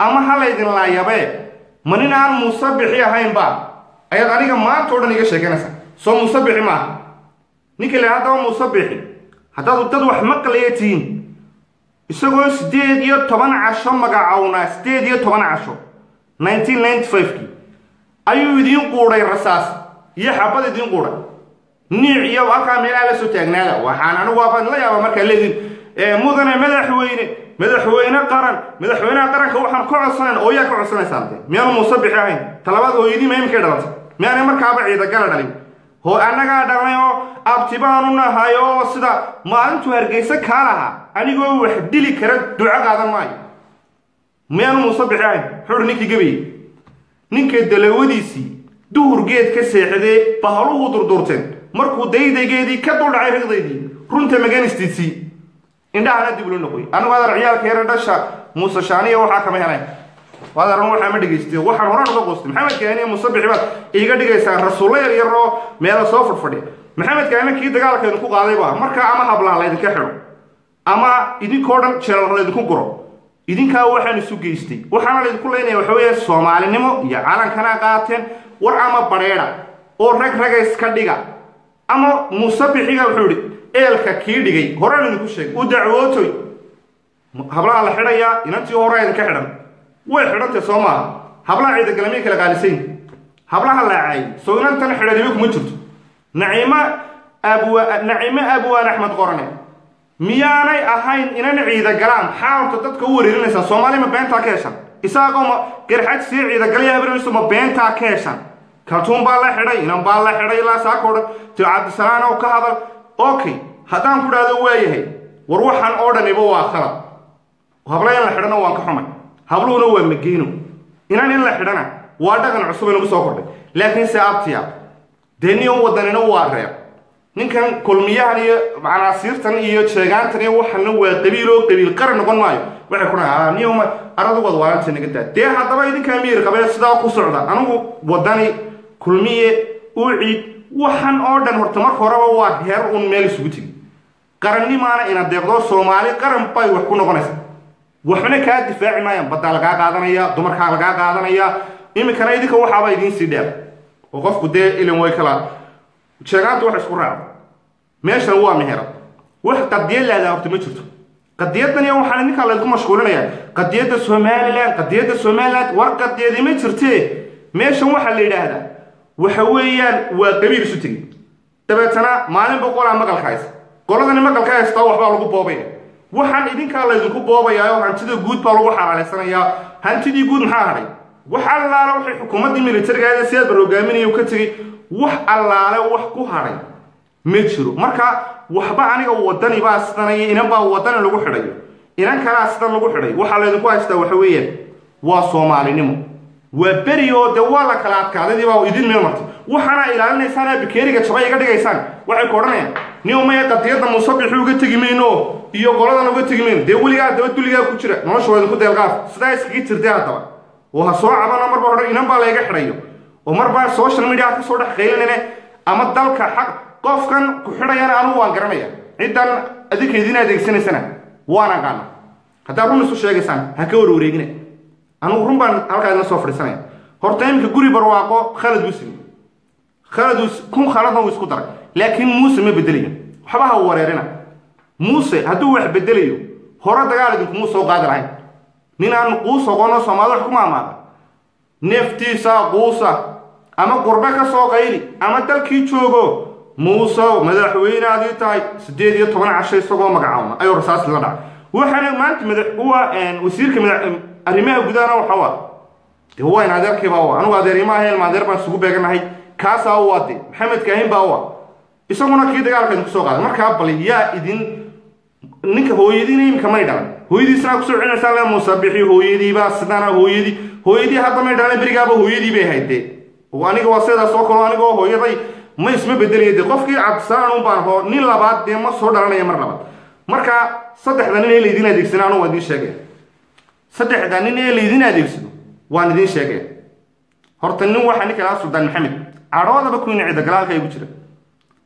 ama halaydin laayabe manin aan musabixi ahayn ba ayaad aniga maanta oo dhan iga sheeganaysaa soo musabixi maaha ninka la haddaba musabixi haddaad dad wax maqlaya tihiin isagoo 18 casho magacawna 18 casho 1995 ayuu idiin quuray rasaas iyo xabad idiin quuray niic iyo halkaa meelaha la soo taagnaada waxaan anigu waafan la yaaba markaa leedin mudane madaxweynaha qaranka waxaan ka codsanayn oo yaa ka codsanaysaan miyaanu musabixi ahayn talabaad hooyadii ma imika dhalatay miyaanay markaaba ciida gala dhalin hoo annagaa dhalnay oo abtibaanu nahay oo sida maalintuu hargeysa kaa lahaa anigoo wax dili kara duco qaadan maayo miyaanu musabixi ahayn xuri ninkii gabayey ninka dalawadiisii duhur geed ka seexdee bahaluhu durdurteen markuu daydaygeedii ka duldhacay riqdaydii runta maganistiisii indhahana dib ula noqoy anigu adar ciyaalka yara dhasha muuse shaaniya waxaa kama helayn wadaran waxaa ma dhegaystay waxaan horaan uga qoostay maxamed kaani musabixi baad iiga dhigaysaan rasuulla yar yar oo meela soo fadhiya maxamed kaani kii dagaalka idinku qaaday baa markaa ama hablaha laydinka xidho ama idinkoo dhan jeelal laydinku guro idinkaa waxaan isu geystay waxaana laydinku leynaya waxa weeye soomaalinimo iyo calankana qaateen war ama badheedha oo rag iska dhiga ama musabixiga wuxuu yidhi eelka kii dhigay horaan idinku sheeg u dacwootoy hablaha la xidhayaa inantii hore idinka xidhan way xidhantay soo maaha hablaha ciidagalamiya kala qaalisayn hablaha laacay soo inantan xidhaniba kuma jirto naciime abwaan axmed qorane miyaanay ahayn inan ciidagalaan xaalta dadka u wareerinaysaa soomaaliya ma beentaa ka heshan isaaqoo ma garxaj sii ciidagalaya habrinayso ma beentaa ka heshan kaltuun baa la xidhay inan baa la xidhay ilaa saakoo dhan ti cabdisalaan oo ka hadal okay haddaan ku dhahdo waayahay war waxaan oo dhaniba waa khalad habla in la xidhana waan ka xumay habluhuna waa mageeno inan in la xidhana waa dhaqan cusub inagu soo kordhay laakiin se abtiya dee nin wadanina waa reer ninkan kulmiyahan iyo macnaasiirtan iyo sheegaantan iyo waxana waa qabiil qaran noqon maayo waxay ku dhahaa niyoma aradu wad waaranta naga daa dee haddaba idinka amiir qabay sidaa ku socda anigu wadani kulmiye uciid waxan oo dhan horta marka horeba waa heer un meel isugu tigi qarannimaana ina deeqdo soomaali qaran bay wax ku noqonaysa waxna kaa difaaci maayaan badda lagaa qaadanaya dumarkaa lagaa qaadanaya iminkana idinka waxaaba idiin sii dheer oo qofku dee ilin way kala sheegaanta wax isku raaco meeshan waa meherad wax qadiyad laadaa horta ma jirto qadiyadan iyo waxaan idinkaa laydinku mashquulinayaa qadiyadda somaliland war qadiyadi ma jirtee meeshan waxaa la yidhaahdaa waxa weeyaan waa qabiil isu tegi dabeetana maalin boqolaa maqalka haysta qoladani maqalka haystaa waxbaa lagu boobaya waxaan idinkaa laydinku boobayaa oo hantida guud baa lagu xalaalaysanayaa hantidii guud maxaa hadhay wax allaale waxay xukuumaddii militariga siyaad bar hogaaminaya ka tegey wax allaale wax ku hadhay ma jiro marka waxba aniga wadani baa sidan iyo inan baa wadani lagu xidhayo inan kalaa sidan lagu xidhay waxaa laydinku haystaa waxa weeyaan waa soomaalinimo waa beri oo de waa la kala adkaadadii baa idin meel martay waxaana ilaalinaysaan bikeeriga jabay iga dhigaysaan waxay ku odhanayaan nin maya qadiyadda musabixi uga tegi mayno iyo qoladan uga tegi mayno dee weligaa daba duligaa ku jira nolosha waa idinku deelqaaf sidaa iskaga jirtay haddaba oo ha soo cabana marba odhan inan baa layga xidhayo oo marbaa social media ka soo dhex qaylinane ama dalka xaq qofkan ku xidhayana anugu waan garanaya ciddan adinka idin adeegsanaysana waan aqaana haddaa run isu sheegaysaan ha ka warwareegina anugu run baan halkaa idin soo fadhiisanaya horta iminka guri barwaaqo khalad buu simi kun khaladna uu isku daray laakiin muuse ma bedelayo waxba ha wareerina muuse hadduu wax bedelayo hore dagaal idinkumuu soo qaadi lahayn nin aan quus oqono soomaalida wax ku maamaada neeftiisa quusa ama qurbe ka soo qayli ama dalkii joogo muuse madaxweynaadii tahay 18 casho isagoo magacaawna ayuu rasaas la dhacay waxaana maanta wasiirka arrimaha gudaha waxa waa dee waa in adeerkii baa anigu adeerimaha hel maadeer baan isugu beeganahay kaasaa u waade maxamed kaahin baa waa isaguna kii dagaalka idinku soo qaaday markaa bal yaa idin ninka hooyadiina imika may dhalan hooyadiisna ku soo celinaysaan le musabixi hooyadiibaa sidana hooyadii hadda may dhalan berigaaba hooyadii bay ahayd dee oo aniga waa sidaas oo kale anigoo hooyaday ma isma bedelaya dee qofkii cabdisaan un baan hoo nin labaad dee ma soo dhalanaya mar labaad marka saddexda nin ee laydin adeegsana anu waa idiin sheegaya saddexda nin ee laydin adeegsado waan idiin sheegaya horta nin waxaa ninka lahaa suldaan maxamed cadhoodaba ku ina ciidagalaalka igu jira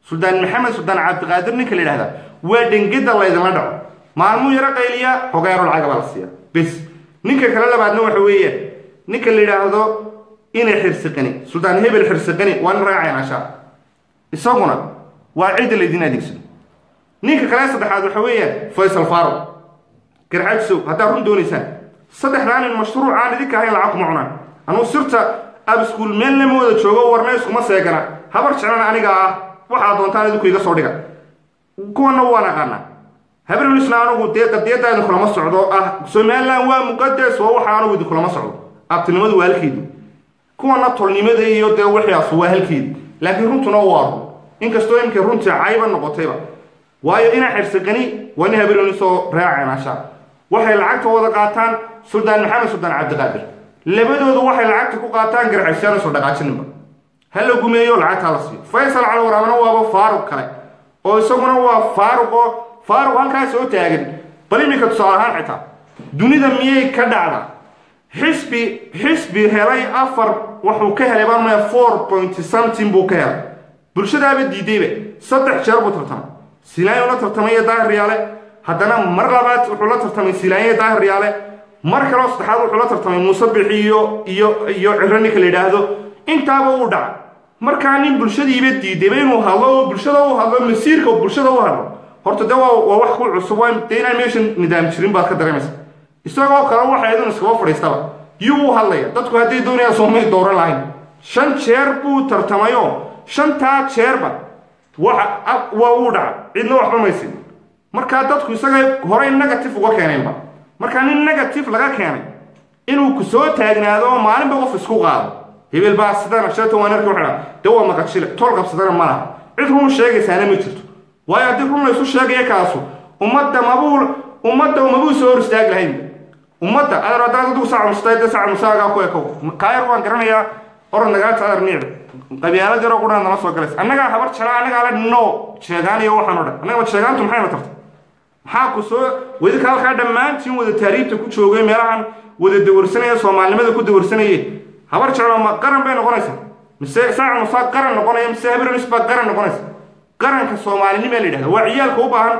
suldaan maxamed suldaan cabdiqaadir ninka la yidhahdaa waa dhengeda laydinla dhaco maalmuu yaro qayliya xogeero lacaga baa la siiya bes ninka kale labaadna waxa weeyaan ninka la yidhaahdo inay xirsiqani suldaan hebel xirsiqani waa nin raacayaan ashaa isaguna waa cidda laydin adeegsado ninka kale saddexaad waxa weeyaan faysal faaruq garxajisow haddaad run doonaysaan saddexdaan in mashruucaan idinka ahayn lacag kuma cunaan anuu sirta abiskuul meel lama wada joogo warna iskuma seegana habar jeclana aniga ah waxaa doontaan idinku iga soo dhiga kuwana waan aqaanaa habarnisna anugu dee qadiyadda idinkulama socdo ah somaliland waa muqadas waa waxa anugu idinkulama socdo abtinimadu waa halkeedi kuwana tolnimada iyo dee wixiyaasu waa halkeedi laakiin runtuna waa run inkastoo imkay runtii cayba noqotayba waayo ina xirsiqani waa nin habarnisoo raaceen ashaa waxay lacagta wada qaataan suldaan maxamed suldaan cabdiqaadir labadoodu waxay lacagta ku qaataan garxashaan soo dhaqaajininba ha la gumeeyo lacagta la siiyo faysal cali waraabana waaba faaruq kale oo isaguna waa faaruq halkaas soo taagan bal iminka tusaale ahaan xitaa dunida miyay ka dhacda xisbi helay afar wuxuu ka helay baan maya 4.something buu ka helay bulshadaaba diidayba 3 jeer buu tartamay silaayo la tartamay daahir riyaale haddana mar labaad wuxuu la tartamay silaayo daahir riyaale mar kale saddexaad wuxuu la tartamay muuse bixiyo iyo cirro ninka la yidhaahdo intaaba uu dhaca markaa nin bulshadiiba diidayba inuu hadlo oo bulshada u hadlo masiirka bulshada u hadlo horta de waa wax ku cusub waa dee inaan meeshan nidaam jirin baad ka dareemaysa isagoo kale waxa idin iskaba fadhiistaba yuu u hadlaya dadku hadday doonayaan soomay dooran lahayn 5 jeer buu tartamayo 5taa jeerba waa uu dhaca cidna waxba maysin markaa dadku isaga horey negative uga keeneenba markaa nin negative laga keenay inuu ku soo taagnaado oo maalinba qof isku qaado hebel baa sidana shata wanarka waxa de waa maqashile tol qabsadana ma laha cid run sheegaysaana ma jirto waayo haddii run la isu sheegaya kaasu ummadda mabuu soo hor istaagi lahayn ummadda adar haddaad adigu saaca musaagaa ku ekow kaayar waan garanayaa oran nagaata adar niic qabyaalad yaroo qudhaan nala soo galaysa annagaa habar jala annagaa la dhinoo sheegaanayo waxaan o dhan annaga ma sheegaantu maxayna tarta maxaa ku soo wadinka halkaa dhammaantiin wada taariibta ku joogay meelahan wada dawarsanaya soomaalinimada ku dawarsanayay habar jeclo ma qaran bay noqonaysaa mise saaca musaa qaran noqonaya mise habarnis baa qaran noqonaysa qaranka soomaalinima la yidhahda waa ciyaalka u baahan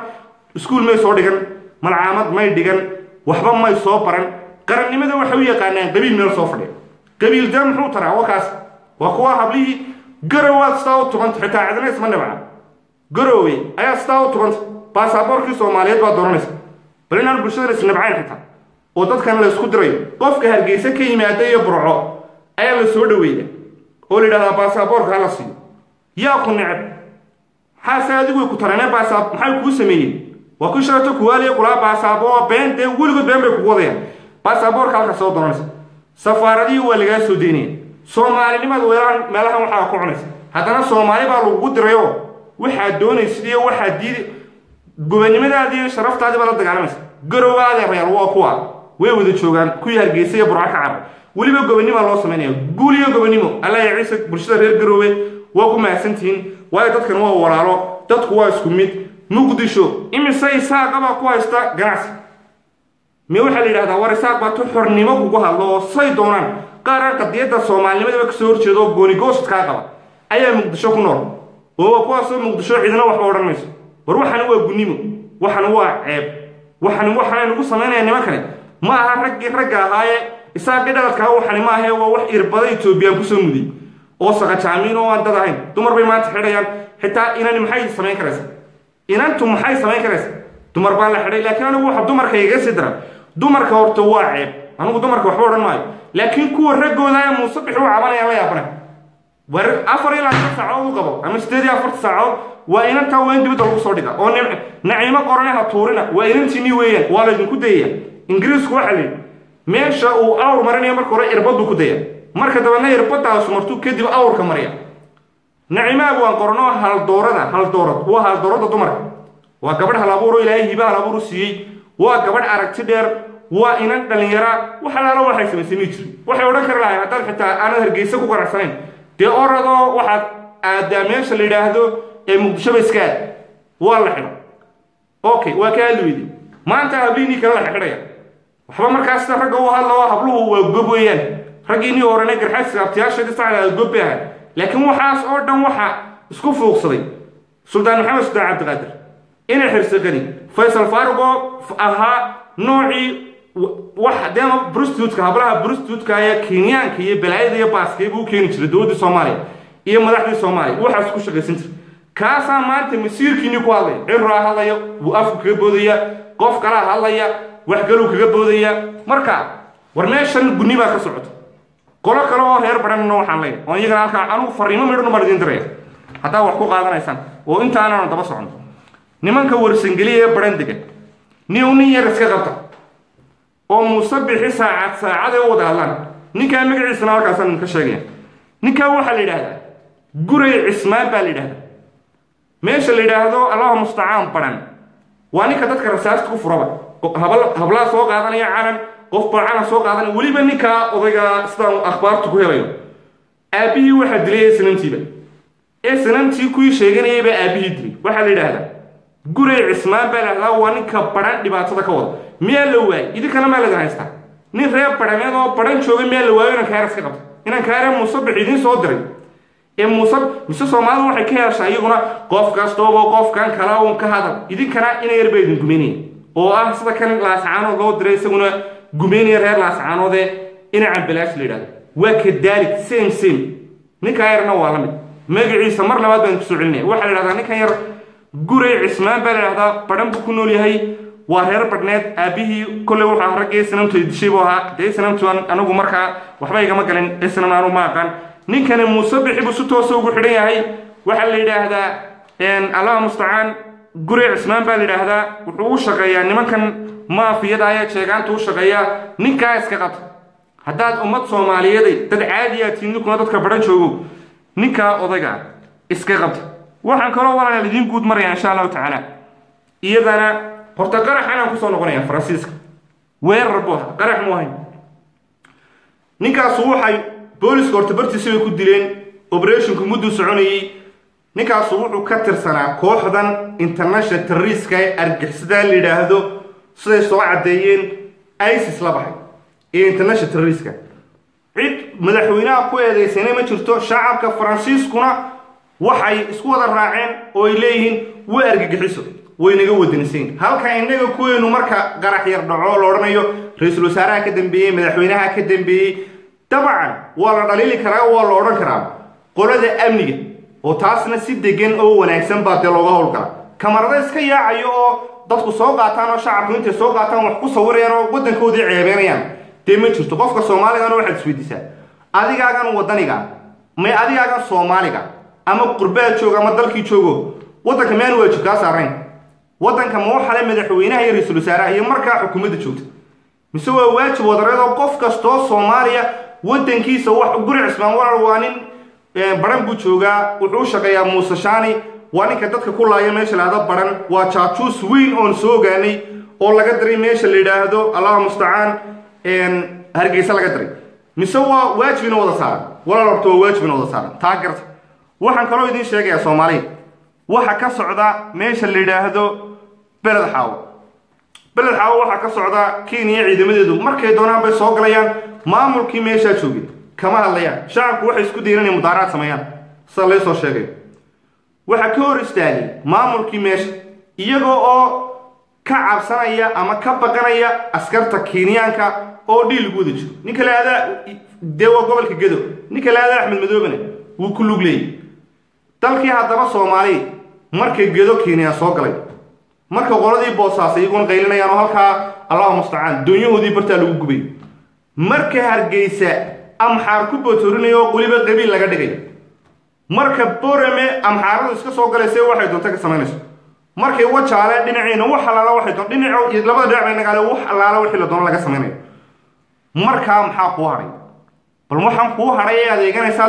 iskuul may soo dhigan malcaamad may dhigan waxba may soo baran qarannimada waxay u yaqaanaan qabiil meel soo fadhiya qabiil dee muxuu taraa wakaas waa kuwa hablihii garowaad sidaa u tubanta xitaa cidna isma dhibca garowe ayaa sidaa u tubanta baasaboorkii soomaaliyeed baa dooranaysa bal inaan bulshadana isnabcayn xitaa oo dadkan la isku dirayo qofka hargeysa ka yimaada iyo burco ayaa la soo dhaweeya oo la yidhahdaa baasaboorka hala siiyo yaa ku neceb maxaase adigu ku taraneen maxay kuu sameeyeen waa ku sharato kuwaaliya kulaa baasaboor been dee weligood been bay kugu wadayaan baasaboorka halka soo doonaysa safaaradihii waa lagaa soo deynaya soomaalinimada meelahan waxaa ku cunaysa haddana soomaali baa lagugu dirayo waxaad doonaysid iyo waxaad diidi gobannimadaadii iyo sharaftaadii baa la dagaalamaysa garowaada reer waa kuwa way wada joogaan kuwii hargeysa iyo burca ka carab weliba gobannima loo samaynaya guul iyo gobannimo allah ya ciise bulshada reer garoowe waa ku mahadsantihiin waayo dadkan waa walaalo dadku waa isku mid muqdisho imise isaaqa baa ku haysta ganacsi me waxaa la yidhahdaa war isaaq baa tu xornimo kugu hadlo oo say doonaan qaaraan qadiyadda soomaalinimadaba kasoo horjeeda oo goonigoosad kaa qaba ayaa muqdisho ku nool oo kuwaasoo muqdisho cidina waxba odhan mayso war waxana waa gunnimo waxana waa ceeb waxana nagu samaynaya nimankani ma aha raggii ragga ahaaye isaaqii dhaladkaa waxani ma ahee waa wax irbada etoobiyaan kusoo muday oo saqajaamiin oo aan dad ahayn dumar bay maanta xidhayaan xitaa inani maxay samayn karaysa inantu maxay samayn karaysa dumar baa la xidhay laakiin anigu waxa dumarka iga sii dara dumarka horta waa ceeb anigu dumarka waxba odhan maayo laakiin kuwa raggooda ee muuse bixi u cabanayaan la yaabana war 4 ilaa 5 saacadood u qabo ama 8 iyo 4 saacadood waa inantaa waa in dibadda lagu soo dhiga oo naciimo qorane ha tuurina waa inantiinii weeyaan waa laydinku dayaya ingiriisku waxa layidhi meesha uu awr marinaya marka hore irbaddu ku daya marka dabeedna irbadaasu martuu kadib awrka marya nacimaha waan qorno haldoorad waa haldoorada dumarka waa gabadh halabuuro ilaahay hiba halabuuru siiyey waa gabadh aragti dheer waa inan dhalinyara wax alaala waxay samaysay ma jiro waxay odhan kari lahayn haddaad xitaa aanad hargeysa ku qanacsanayn dee oradoo waxaad aadaa meesha la yidhaahdo ee muqdishoba iska aad waa la xidho okay waa ka hadli weyday maanta habliinii kale la xidhaya waxba markaas ragga u hadla oo habluhu waa gob weeyaan raggiinii horena garxaadka abtiyaasheedii sacda gob bay ahayd laakiin waxaas oo dhan waxa isku fuuqsaday suldaan maxamed suldaan cabdiqaadir inay xirsiqani faysal faaruq oo ahaa noocii wax deema prostitute hablaha prostitute ee Kenyaanka iyo balaayada iyo baaskay buu keeni jiray dowladda Soomaaliya iyo madaxda Soomaaliya waxa isku shaqaysan jiray kaasa maanta masiirkiini ku hadlay cirra hadlaya uu afku kaga boodaya qof kala hadlaya wax galu kaga boodaya marka war meeshan guni baa ka socoto qolo kale oo reer badan waxaan leeyahay oo iyaga halka anu fariimo midho ma idin diray hadaa wax ku qaadanaysan oo inta aanan daba socon nimanka warsangeliye baran degan nin yar iska qabta oo musabixi saacad ee wada hadlaan ninka magaciisa halkaasaan ka sheegay ninka waxa la yiraahdaa guray cismaan baa la yiraahdaa meesha la yiraahdo Allahu musta'aan baran waa ninka dadka rasaasta ku furaba habla soo qaadanaya calan qof bacana soo qaadanaya waliba ninka odayga sidaan akhbaartu ku helayo aabihi waxa dilay sanamtiiba sanamtii ku sheeganayay ba aabihi dilay waxa la yiraahdaa guray cismaan baa la yiraahdaa waa ninka baran dhibaatada ka wada miyaa la waay idinkana ma la haystaa nin reer barameed oo baran jooga miyaa la waayo inaan kaaras ka qabto inaan kaare musabix idin soo diray mise Soomaalidu waxay ka yeeshaa iyaguna qof kasta oo qofkan kala uu ka hadal idinkana inay yarba idin gumeeyeen oo ah sida kan laascaanood loo diray isaguna gumeeyeen reer laascaanood inay cambalaash leeyahay waa ka daalik same ninka yarna waa la mid magaciisa mar labaad baan ku soo celinay waxa la yiraahdaa ninkan yar guray cismaan baa la yiraahdaa baran buu ku nool yahay waa reer badneed aabihi kulli waxa ragay sanamtu dishibo ha day sanamtu anagu marka waxba igama galin isna aanu ma aqaan ninkan musabixi buu soo toos ugu xidhan yahay waxa la yiraahdaa Allah musta'aan guray cismaan baa la yiraahdaa wuxuu u shaqeeyaa nimankan maafiyada ay sheegaanta u shaqeeya ninka iska qabta hadaad ummad Soomaaliyeed dad caadi ah tiinukuna dadka baran joogo ninka odayga iska qabta waxaan kaloo walaal idin guud maraya insha Allah ta'ala iyadana horta qarax aan ku soo noqonaya Faransiiska weerar buu qarax muuhayn ninkaas waxay booliska horta bartiisa ku dileen operation-ku muddo soconayay ninkaas wuxuu ka tirsanaa kooxdan international terrorist ee argixisada la yiraahdo siday soo cadeeyeen ISIS la baxay ee international terrorist cid madaxweynaha ku eedeysay ma jirto shacabka Faransiiskuna waxay isku wada raaceen oo ay leeyihiin way argagixiso way naga wadaniiseen halka inaga kuweenu marka qarax yar dhaco la oranayo ra'iisul wasaaraha ka dambeeyay madaxweynaha ka dambeeyay طبعا ولا دليل كرا ولا أورن كرا قلده أمنية وتاسنا سيد جن أو ونحسن بعد لوجه هولكا كمرة إسكيا عيو ضد سوق عتانو شعب وانت سوق عتانو وحكو صور يانو بدن كودي عيبينيان تيمتش تقف كسومالي كانوا واحد سويدي سا أدي كان وطني كان ما أدي كان سومالي كان أما قربات شوك أما دلكي شوكو وطن كمان وجه كاسرين وطن كمو حلا مدحوينه هي رئيس الوزراء هي مركز حكومة شوت مسوي واجب وضرره قف كستو سوماليا ودنكيسا wax guri cismaan warwaanin baran buu jooga wuxuu shaqeeyaa Muuse Shaani waa ninka dadka ku laaya meesha laada baran waa jaajuus weyn oo soo gaanay oo laga diray meesha la yiraahdo Allah musta'aan hargeysa laga diray mise waa waajibina wada saaran wala horto waajibina wada saaran taageerta waxaan kaloo idin sheegayaa Soomaaliya waxa ka socda meesha la yiraahdo beled xaawo waxa ka socda Kenya ciidamadeedu markay doonaan bay soo galayaan maamulkii meesha joogay kama hadlayaan shacabku waxay isku diiranayaan mudaaraad sameeyaan salay soo sheegay waxa ka hor istaagay maamulkii meesha iyagoo oo ka cabsanaya ama ka baqanaya askarta Kenyaanka oo dhiil guud jiro ninka laada deewa gobolka Gedo ninka laada Axmed Madoobane wuu ku lug leeyay dalkii haddaba Soomaali markay Gedo Kenya soo galay marka qoladii boosaas iyagoon qaylinayaan oo halka Allah musta'aan dunyahoodii barta lagu gubay marka hargeysa amxaar ku botorinayo qoliba qabiil laga dhigay marka borame amxaaradu iska soo galeysay waxay doonta ka sameynayso markay wajaale dhinaciina wax halaala waxay doon dhinaco labada dhinac ay nagaale wax halaala wixii la doon laga sameynayo marka maxaa ku haray bal waxaan ku haray adeeganaysa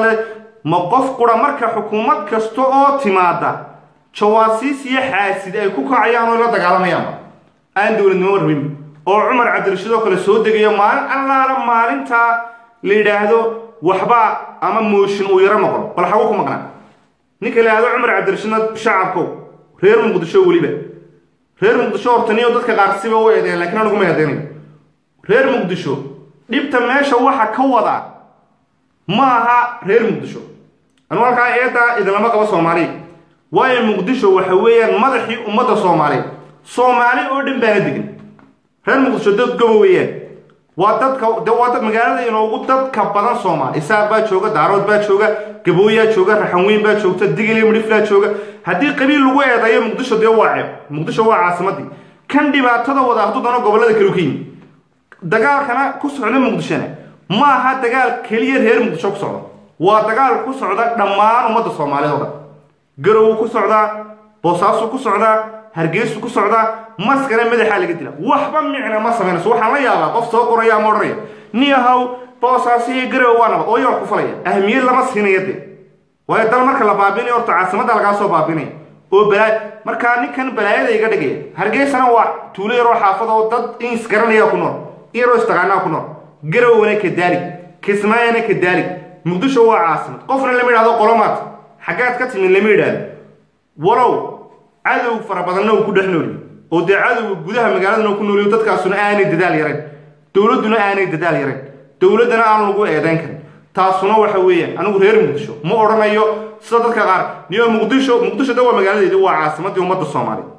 ma qof qura marka xukuumad kasto oo timaada jawaasiis iyo xaasid ay ku kacayaan oo la dagaalamayaan aan dawladnimo warbin oo Umar Cabdirashiid oo kale soo degayo maalin allaala maalinta la yiraahdo waxba ama mooshin uu yara maqlo bal xagu ku maqnaa ninka la yiraahdo Umar Cabdirashiid shacabku reer Muqdisho waliba reer Muqdisho hortaniyo dadka qaar siba u eedeeyeen laakiin anigu ma eedeeyay reer Muqdisho dhibta meesha waxa ka wada ma aha reer Muqdisho anu halka eeda idilama qabo Soomaali waayo Muqdisho waxa weeyaan madaxii ummadda Soomaali oo dhan baa degan reer muqdisho dad gobo weeyaan waa dad magaalada inoogu dadka badan Soomaali isaaq baa jooga daarood baa jooga gabooyaa jooga raxan weyn baa joogta digil iyo midiflaa jooga haddii qabiil lagu eedayo muqdisho dee waa ceeb muqdisho waa caasimadii kan dhibaatada wada hadduu dano gobolada kale u keenay dagaalkana ku socda muqdishona ma aha dagaal kaliya reer muqdisho ku socda waa dagaal ku socda dhammaan ummadda Soomaaliyeed oo dhan garow ku socda boosaaso ku socda hargeysa ku socda maskana madaxa laga dila waxba micna ma sameynayso waxaan la yaabaa qof soo qoraya ama oranaya niyahow boosaasi garow waana oo yaa ku falaya ahmiyad lama siinayade way dal marka la baabinay horta caasimada laga soo baabinay oo balaay marka ninkan balaayada iga dhigay hargeysana waa tuulo yar oo xaafad oo dad is garanaya ku nool iyadoo istaqaana ku nool garowna ka daali kismaayana ka daali muqdisho waa caasimad qofna lama yiraahdo qolomaad xagaad ka timin lama yiraahdo walow cadow farabadanna uu ku dhaxnooli oo dee cadow gudaha magaalada ku nool dadkaasuna aanay dadaal yareen dawladuna aanay dadaal yareen dawladana aan lagu eedayn karin taasuna waxa weeyaan anigu reer muqdisho ma oranayo sida dadka qaar niyo muqdisho dawa magaaladeedu waa caasimadii ummadda Soomaaliyeed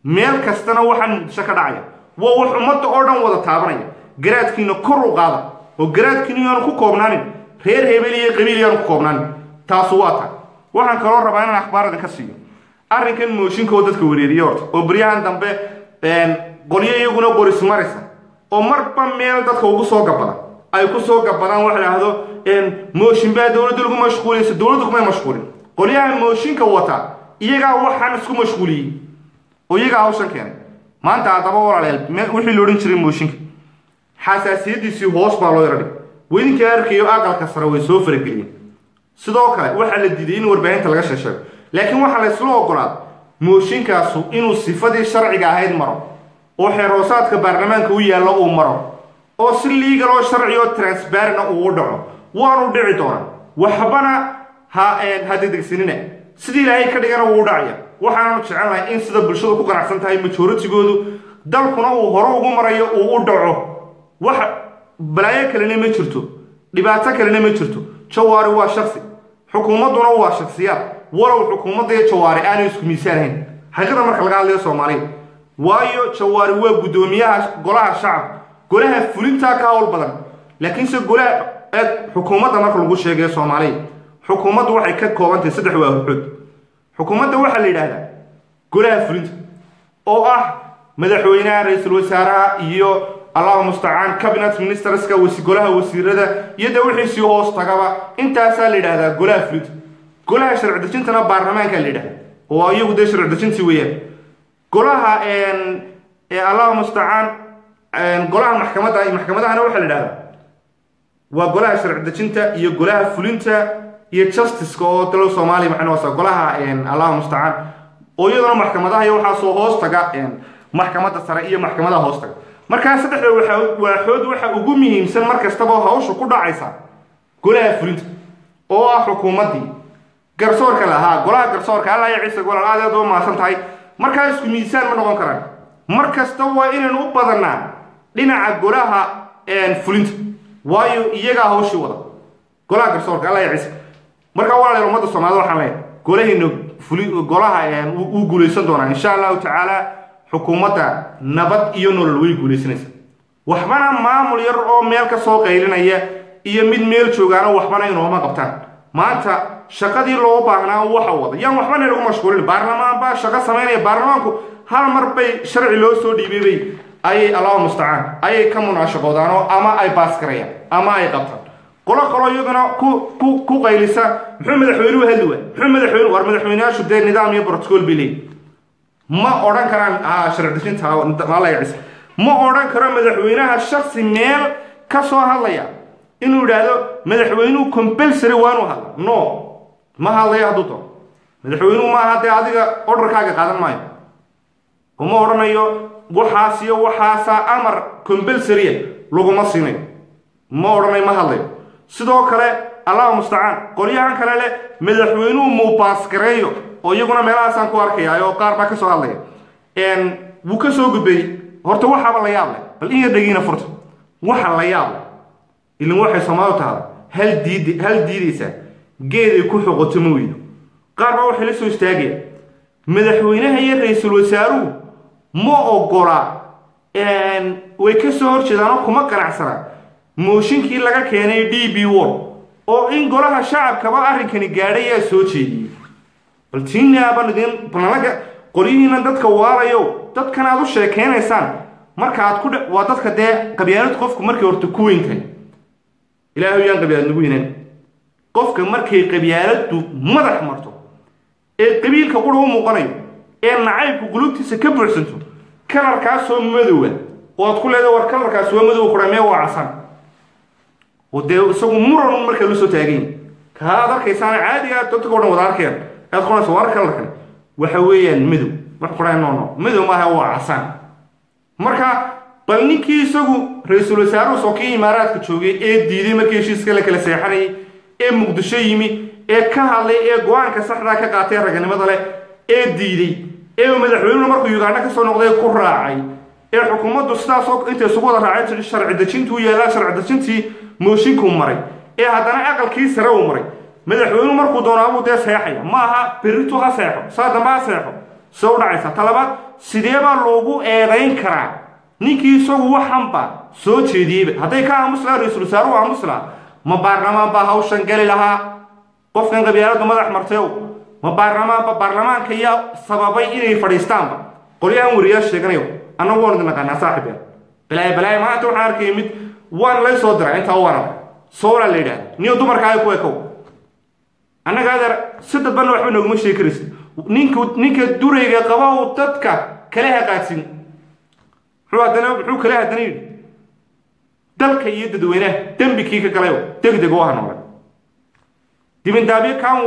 meel kastana waxaan muqdisho ka dhacaya waa wax ummadda oo dhan wada taabanaya garaadkiina kor u qaada oo garaadkiina aan ku koobnaanin reer hebel iyo qabiil aan ku koobnaanin taas waa taa waxaan kaloo rabaa inaan akhbaarada ka siiyo arrinkan mooshinka oo dadka wareeriyo horta oo baryahan dambe qoliyo iyaguna qoris maraysa oo marba meel dadka ugu soo gabada ay ku soo gabadaan wax lahaado mooshin baa dawladdu lagu mashquulinaysa dawladdu kuma mashquulin qoliyaha mooshinka wata iyaga waxaan isku mashquuliyay oo iyaga hawshan keenay maanta adaba walaaleel wixii loo oran jiray mooshinka xasaasiyadiisii hoos baa loo yaray weydinka arkayo aqalka sare way soo farageliyeen sidoo kale waxa la diiday in warbaahinta laga sheesheego laakiin waxa la isla ogolaaday mooshinkaasu inuu sifadii sharciga ahayd maro oo xeeroosaadka baarlamaanka u yaalo uu maro oo si legal oo sharci oo transparent uu dhaco waanu dhici doonaa waxbana ha degdegsanina sidii ilaahay ka dhigana uu dhacaya waxaanu jecelnahay in sida bulshadu ku qanacsan tahay majority-goodu dalkuna uu hore ugu marayo uu u dhaco wax balaayo kalena ma jirto dhibaato kalena ma jirto jawaari waa shakhsi xukuumadduna waa shakhsiyaad walow xukuumadda iyo jawaari aanay isku miisaanahayn xaqiiqada marka laga hadlayo Soomaaliya waayo jawaari waa gudoomiyaha golaha shacabka golaha fulinta ka hawl badan laakiin se golaha xukuumadda marka lagu sheegayo Soomaaliya xukuumaddu waxay ka kooban tahay saddex waaxood xukuumadda waxa la yiraahdaa golaha fulinta oo ah madaxweynaha ra'iisul wasaaraha iyo الله مستعان كابينت مينسترسكا وسيقولها وسيرده يدا وحي سي هوس تغبا انتاسا ليدهدا غولا فلوت غولا شرع دجنتنا بارلمانكا ليدهدا هو ايغو دي شرع دجنتي ويان غولاها الله مستعان غولاها محكمتها انا waxa ليدهدا waa golaha sharci dejinta iyo golaha fulinta iyo justice oo talo Soomaali maxana wasa golaha Allah musta'an oo iyadana maxkamadaha iyo waxa soo hoos taga maxkamadda sare iyo maxkamadaha hoos taga marka saddexda waxa ugu muhiimsan markastaba hawsha ku dhacaysa golaha fulinta oo ah xukuumadii garsoorka lahaa golaha garsoorka alla ay ciise golaha aad oo maasan tahay marka isku miisaan ma noqon karaan markasta waa inaan u badanaa dhinaca golaha fulinta waayo iyaga hawshi wada golaha garsoorka alla ay ciise marka walaal ummadda Soomaaliyeed waxaan leeyahay golaheena golaha uu guuleysan doona insha Allah ta'ala xukuumadda nabad iyo nolol way guuleysanaysa waxbana maamul yar oo meel ka soo qaylinaya iyo mid meel joogaana waxbana inoo qabtaan maanta shaqadii loo baahnaa waxa wada yaan waxbana lagu mashquulin baarlamaan baa shaqo sameynaya baarlamaanku hal mar bay sharci loo soo dhiibay ay Allah musta'an ay ka munaashaqoodaan ama ay baas karayaan ama ay qabtaan qolo iyaduna ku qaylisa muxuu madaxweynuhu hadlay muxuu madaxweynuhu war madaxweynaha dee nidaam iyo protocol bilay ما أوران كران شرع دشين تاو ما لا يعيس ما أوران كران مدحوينها الشخص ميل كسو هاليا إنه رادو مدحوينه كمبلسري وانو هلا نو ما هاليا هدوتو مدحوينه ما هذا هذا أورر كاجا قادم ماي وما أوران أيو وحاسيو وحاسا أمر كمبلسري لوجو ما سيني ما أوران ما هاليا سيدو كله الله مستعان قريان كله مدحوينه مو باسكريو oo iyaguna meelahaasaan ku arkaya oo qaar baa ka soo hadlaya wuu ka soo gudbay horta waxaba la yaab leh bal in dhagiina furto waxa la yaab leh ilaa waxay Soomaalidu tahay hal diidaysa geed ay ku xoqoto mooydo qaar baa waxa la soo istaagay madaxweynaha iyo ra'iisul wasaaruhu ma ogola way ka soo horjeedaanoo kuma qanacsana mooshinkii laga keenay DB World oo in golaha shacabkaba arrinkani gaadhay ayaa soo jeediyey bal tiinaaba idin bananaga qolihiina dadka waalayo dadkan aad u sheekeynaysaan marka aad ku waa dadka dee qabyaalad qofku markii horta ku weyntahay ilaahay yaan qabyaalad nagu yineen qofka markay qabyaaladu madax marto ee qabiilka qura u muuqanayo ee nacaybku qulubtiisa ka buuxsanto kalarkaas soo madowga oo aad ku leedahay war kalarkaas waa madow qura mee waa casan oo dee isagu muran marka la soo taagay ka arkaysan caadiga dadka oo dhan wada arkeen aad qoonayso war kalarkan waxa weeyaan madow wax qura no madow ma aha waa casan marka bal ninkii isagu ra'iisul wasaaruhu soo kii imaaraadka joogay ee diiday markii heshiiska la kala seexanay ee muqdisho yimi ee ka hadlay ee go'aanka saxda ka qaatay raganimada leh ee diiday ee madaxweynuhu markuu Uganda ka soo noqday ku raacay ee xukuumaddu sidaas oo inta isugu wada raacay sharci dejintu yeelaa sharci dejintii mooshinkuu maray ee haddana aqalkii sare uu maray madaxweynuhu markuu doonaabuu dee seexaya ma aha berritu ha seexo saadamba ha seexo soo dhacaysa talabaad sidee baa loogu eedayn karaa ninkii isagu waxanba soo jeediyey hadday ka aamusla ra'iisul wasaaruhu aamusla ma baarlamaan baa hawshan gali lahaa qofkan qabyaaladu madax martay ma baarlamaanka yaa sababay inay fadhiistaanba qolyahan wariyaa sheeganayo annagu waan naqaanaa saaxiibeen balaay maanta waxaan arkay mid waan la soo diray inta waran soo la yiraahdo niyo dumarka ay ku ekow annaga adeer sidad ban waxba nooguma sheegi karaysid ninka durayga qaba oo dadka kala haqaadsin wuxuu kala hadanayn dalka iyo dadweynaha dambikii ka galay degdeg oo hanoola dibindaabiye kaan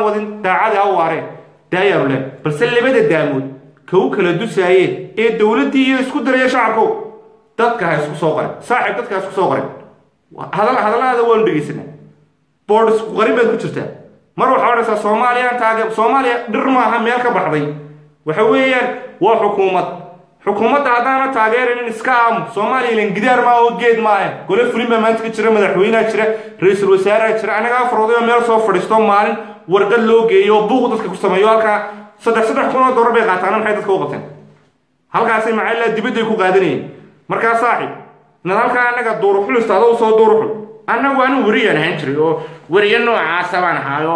wadin daacad ha waareen daayaanu leh balse labada daamood ka u kala dusaayeen ee dowladdii iyo isku daraya shacabku dadka ha isku soo qoray saaxiib dadka ha isku soo qoray hadallada waan dhegeysanaa board isku qarin baad ku jirtaa mar waxa odhanaysaa Soomaaliya dhir maaha meel ka baxday waxa weeyaan waa xukuumadda haddaana taageerin iska Soomaaliland gidaar ma oo geed ma ah gole fulin baa maanta ka jira madaxweynaha jira ra'iisul wasaaraha jira anaga afrooday meel soo fadhiisto maalin warqad loo geeyo buuq dadka ku sameeyo halka saddex kun oo dollar bay qaataan maxay dadka u qabteen halkaasay macallin dibadda ku qaadanayeen marka saaxiib nadalka anaga door xulustaada soo door xul anagu aanu wariyaan ahaan jiray oo wariyo noocaas baan haayo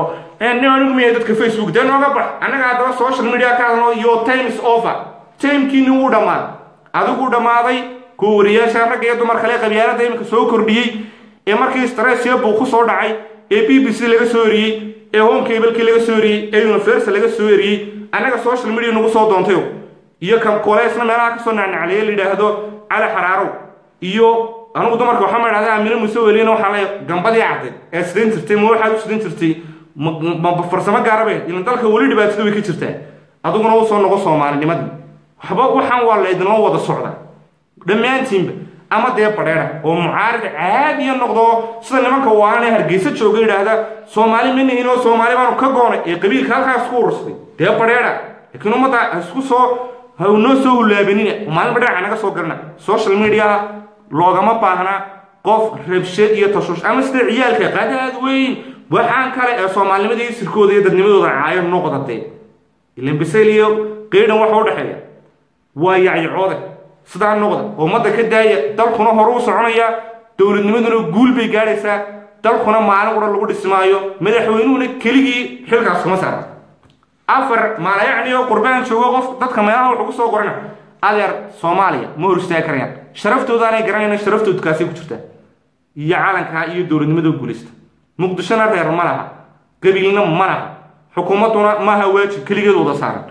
anigu miyay dadka Facebook dan oga bax anaga hadaba social media ka hadlo iyo times over timekiini uu dhamaad adigu dhamaaday ku wariyaasha rag iyo dumar kale qabyaalada imika soo kordhiyay ee markii stress iyo buuq soo dhacay ee BBC laga soo wariyay ee home cable laga soo wariyay ee universal laga soo wariyay anaga social media nagu soo doontay iyo kan koleysna meelaha ka soo nacnacliyay la yiraahdo ala xaraaro iyo anigu dumarka waxa ma yiraahdaa amina musawiliina waxa la gambadii cadday ee sidin jirtay ma waxa u sidin jirtay ma farsamo gaarabe in dalka wali dhibaatadu way ka jirtaa adiguna uu soo noqo Soomaalinimadii waxaan waa la idin wada socda dhamaantiinba ama dee badheera oo mucaarad caadi noqdo sida nimanka waana Hargeysa jooga yiraahda Soomaali minnihiin oo Soomaali baan ka goonay ee qabiilka halkaas ku urusay dee badheera laakiin umada isku soo hawno soo hulaabanina maalin badheera anaga soo garna social media loogama baahna qof rabshad iyo tashuush ama sida ciyaalka qadaad weyn waxaan kale ee Soomaalinimadii sirkooda iyo dadnimadooda caayo noqdatay ileen bisayliyo qeedan waxa u dhaxeeya waa yacyooda sidaan noqda umada ka daaya dalkuna hor u soconaya dawladnimaduna guul bay gaaraysaa dalkuna maalin qura lagu dhismaayo madaxweynuhuna keligii xilkaas kuma saaran afar maalayacni oo qurbaan joogo qof dadka meelaha wuxuu ku soo qorana adeer Soomaaliya ma hor istaagi karayaan sharaftooda aanay garanayna sharaftoodaasi ku jirta iyo caalanka iyo dawladnimada guulista muqdishona reer ma laha qabiilna ma laha xukuumaduna ma aha waajib keligeedooda saaran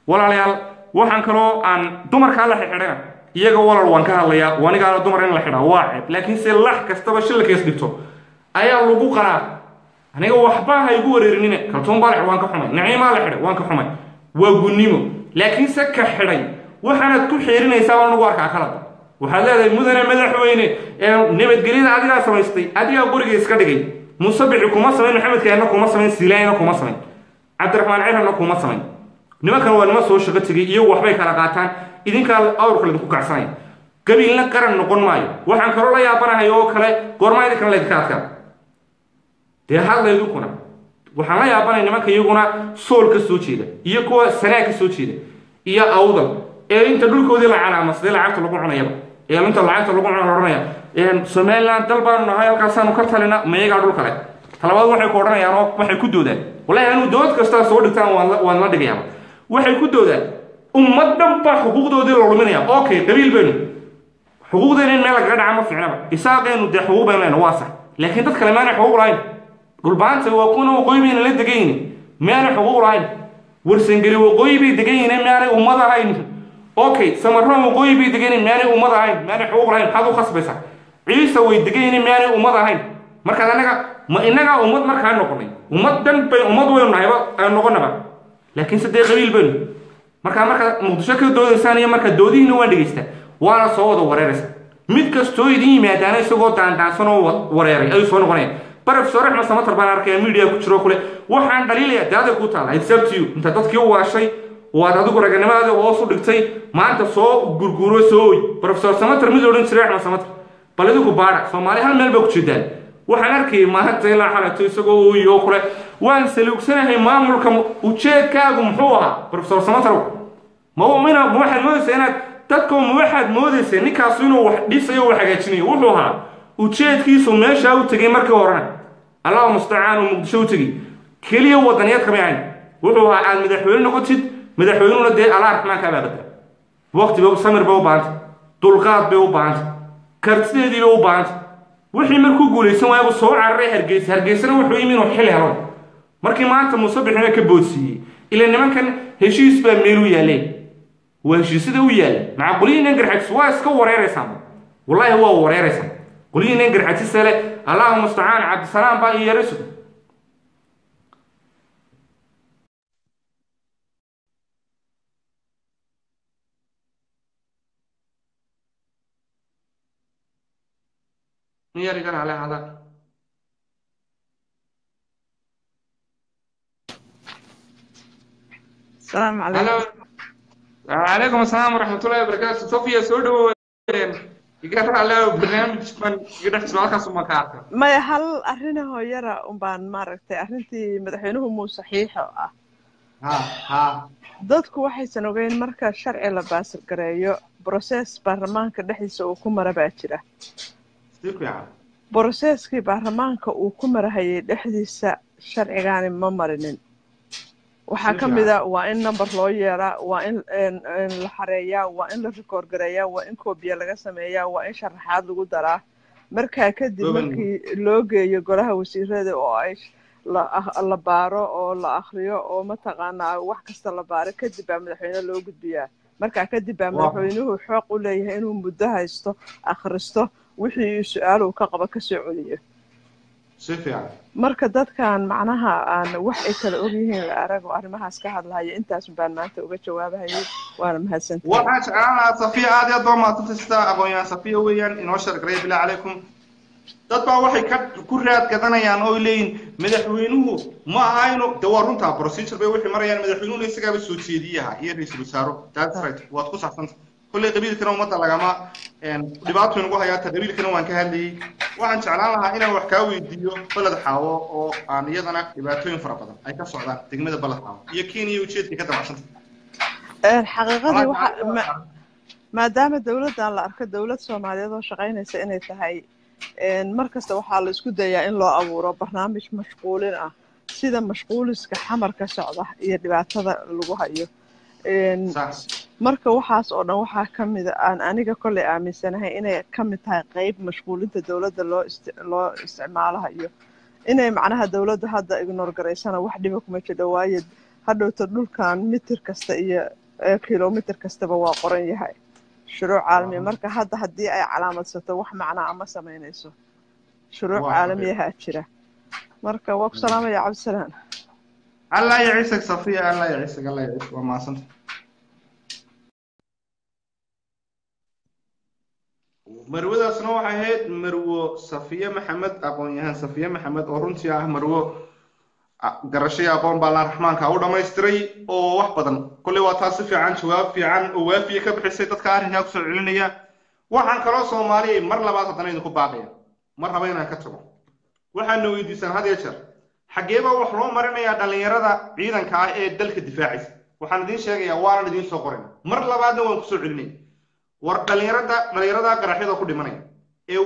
walaalayaal waxaan kaloo aan dumarka la xidhiidhana iyaga walal waan ka hadlayaa waniga dumar in la xidhaa waa ceeb laakiin si lax kastaba shilkees dhigto ayaa lagu qaraa aniga waxba ha igu wareerinina kaltoon baa waan ka xumay naciima la xidhay waan ka xumay waa gunnimo laakiin se ka xidhay waxaanad ku xiirinaysaa waan ugu arkaa kala waxaad leedahay mudane madaxweyne nabadgelyada adigaa samaystay adigaa guriga iska dhigay musabixi kuma samayn maxamed kaana kuma samayn siilaayna kuma samayn cabdiraxmaan cirana kuma samayn nimankan waa nima soo shaqo tagay iyagu waxbay kala qaataan idinka awrka la ku kacsanay qabiilna qaran noqon maayo waxaan kaloo la yaabanahay oo kale goorma idinka la idinka adkaa dee hadlaydukuna waxaan la yaabanay nimanka iyaguna sool ka soo jeeda iyo kuwa sanaa ka soo jeeda iyo awdal انت دول كودي العلامة سدي لعبت لقون عنيا انت لعبت لقون عنيا سومالان دلبان هاي الكاسان كتلنا ما يقع دول كله talabaad waxay ku oranayaan waxay ku doodaan wallahi aanu dood kasta soo dhigtaan waan la dhigayaan waxay ku doodaan ummadan ba xuquuqdoodii la luminaya okay qabiil baynu xuquuqdeena meel laga dhaca ma fiicnaba isaaqeenu de xuquuq baynu leena waa sax laakiin dad kale maana xuquuq lahayn dhulbaanta waa kuna waqooyibiina la degayn maana xuquuq lahayn warsangeli waqooyibi degayn maana ummad ahayn okay samarro waqooyibi degayn maana ummad ahayn maana xuquuq lahayn xad u khasbaysa ciise way degayn maana ummad ahayn marka anaga ma inaga ummad markaa noqonay ummadan bay ummad weyn nahayba aan noqonaba laakiin saddeed qabiil baynu marka muqdisho ka doodaysan iyo marka doodiina waan dhageystaa waana soo wada wareeraysa mid kastoo idin yimaadaan isagoo daandaansan oo wareeray ay soo noqonayaan professor Axmed Samatar baan arkay media ku jiro kule waxaan dhaliilaya daada ku taala sabtiyo inta dadkii u waashay waad adigu raganimada hoos u dhigtay maanta soo gurguro soo professor Samatar mid oran jiray Axmed Samatar bal idinku baara Soomaali hal meel ba ku jeedaan waxaan arkay maanta ilaa xalato isagoo uu iyo kale waan saluugsanahay maamulka ujeedkaagu muxuu ahaa professor Samatar ma waxaan moodaysaa inaad dadku waxaad moodaysaa ninkaas inuu wax dhisayo wax hagaajinayo wuxuu ahaa ujeedkiisu meesha uu tagay markii horena allah musta'aan uu muqdisho u tagay kaliya wadaniyad kama ahayn wuxuu ahaa aad madaxweyne noqotid madaxweynuna dee allah raxmaanka abaabada waqti baa samir baa u baahanta dulqaad baa u baahanta kartideedii baa u baahanta wixii markuu guuleysan waayay soo cararay hargeysana wuxuu yimid inuu xil helo markii maanta musabixina ka boodsiiyay ilaa nimankan heshiis baa meel u yaalay waa heshiisada u yaal macquuliin garxags waa iska wareeraysan wallahi waa wareeraysan quliin garxags sale allah musta'aan abd salaam baa yeerisu نياري كان على هذا السلام عليكم وعليكم السلام ورحمة الله وبركاته صوفيا سودو يقرأ على برنامج من يقدر سؤالك سما كارتا ما هل أرنه يرى بان ماركتي أرنتي مدحينه مو صحيحة ها dadku waxay sanoogeen marka sharci la baasir gareeyo process baarlamaanka dhexdiisa uu ku maraba jira بروسيسكي baarlamaanka uu ku marahayay dhexdiisa sharcigaani ma marinin waxa kamida waa in number loo yeeraa waa in la xareeyaa waa in la record gareeyaa waa in koobiya laga sameeyaa waa in sharaxaad lagu daraa marka kadib markii loo geeyo golaha wasiirada oo ay la baaro oo la akhriyo oo ma taqaanaa wax kasta la baaro kadib baa madaxweyne loo gudbiyaa marka kadib baa madaxweynuhu xaq u leeyahay inuu muddo haysto akhristo wixii su'aal uu ka qaba ka soo celiyo sifiican marka dadkan macnaha aan wax ay kala og yihiin la arag oo arrimahaas ka hadlaaya intaas baan maanta uga jawaabahay waana mahadsantahay waxaan jeclaan Safiya aad iyo doon ma tusista aqoon Safiya weeyaan inoo sharqay bilaa calaykum dad baa waxay ku raad gadanayaan oo leeyin madaxweynuhu ma ahayno dawarunta procedure bay wixii marayaan madaxweynuhu isaga soo jeediyaha iyo ra'iisul wasaaro that's right waad ku saxsantay كل قبيل كانوا مطلع لجماعة دبعت من جوها يا قبيل كانوا عن كهذي وعن شعلان لها هنا وحكاوي ديو بلد حاوة أو عن يدنا دبعتين فرقة أي كسر ذا تجمد بلد حاوة يكيني وشيت كده عشان الحقيقة ما دام الدولة على أرك الدولة الصومالية وشغالين سنة هاي مركز توحى الإسكودة يا إن لا أبو برنامج مشغولين سيدا مشغول كحمر كسعودة يدبعت هذا اللغة إياه marka waxaas oo dhan waxa kamid aan aniga kulli aaminsanahay inay kamid tahay qayb mashquulinta dawladda loo isticmaalayo inay macnaha dawladda hadda ignore gareysana wax dhiba kuma jiro waayo hadhowta dhulkan mitir kasta iyo kiiloomitir kastaba waa qoran yahay shuruuc caalami marka hadda haddii ay calaamadsato wax macna ama sameynayso shuruuc caalami ah jira marka waa ku salaamaya cabdisalaan الله يعيسك صفية الله يعيسك الله يعيسك وما صنت مروة سنوع هيد مروة صفية محمد أقونيها صفية محمد أورنتيا مروة قرشي أقون بالله الرحمن كأودا ما يستري أو وحبدا كل واتاسف في عن شواب في عن وافي كبحسي تذكار هنا أكثر علنية وحن كرا صومالي مرة لبعض تنين كوب باقية مرة بينا كتبه وحن نويدي سنة هذا يشر حقيبة وحلو مرنا يا دليرة عيدا كا دلك الدفاعي waxaan idiin sheegayaa waanan idiin soo qorayna mar labaadna waan kusoo celinay war dhalinyarada qaraxyada ku dhimanaya ee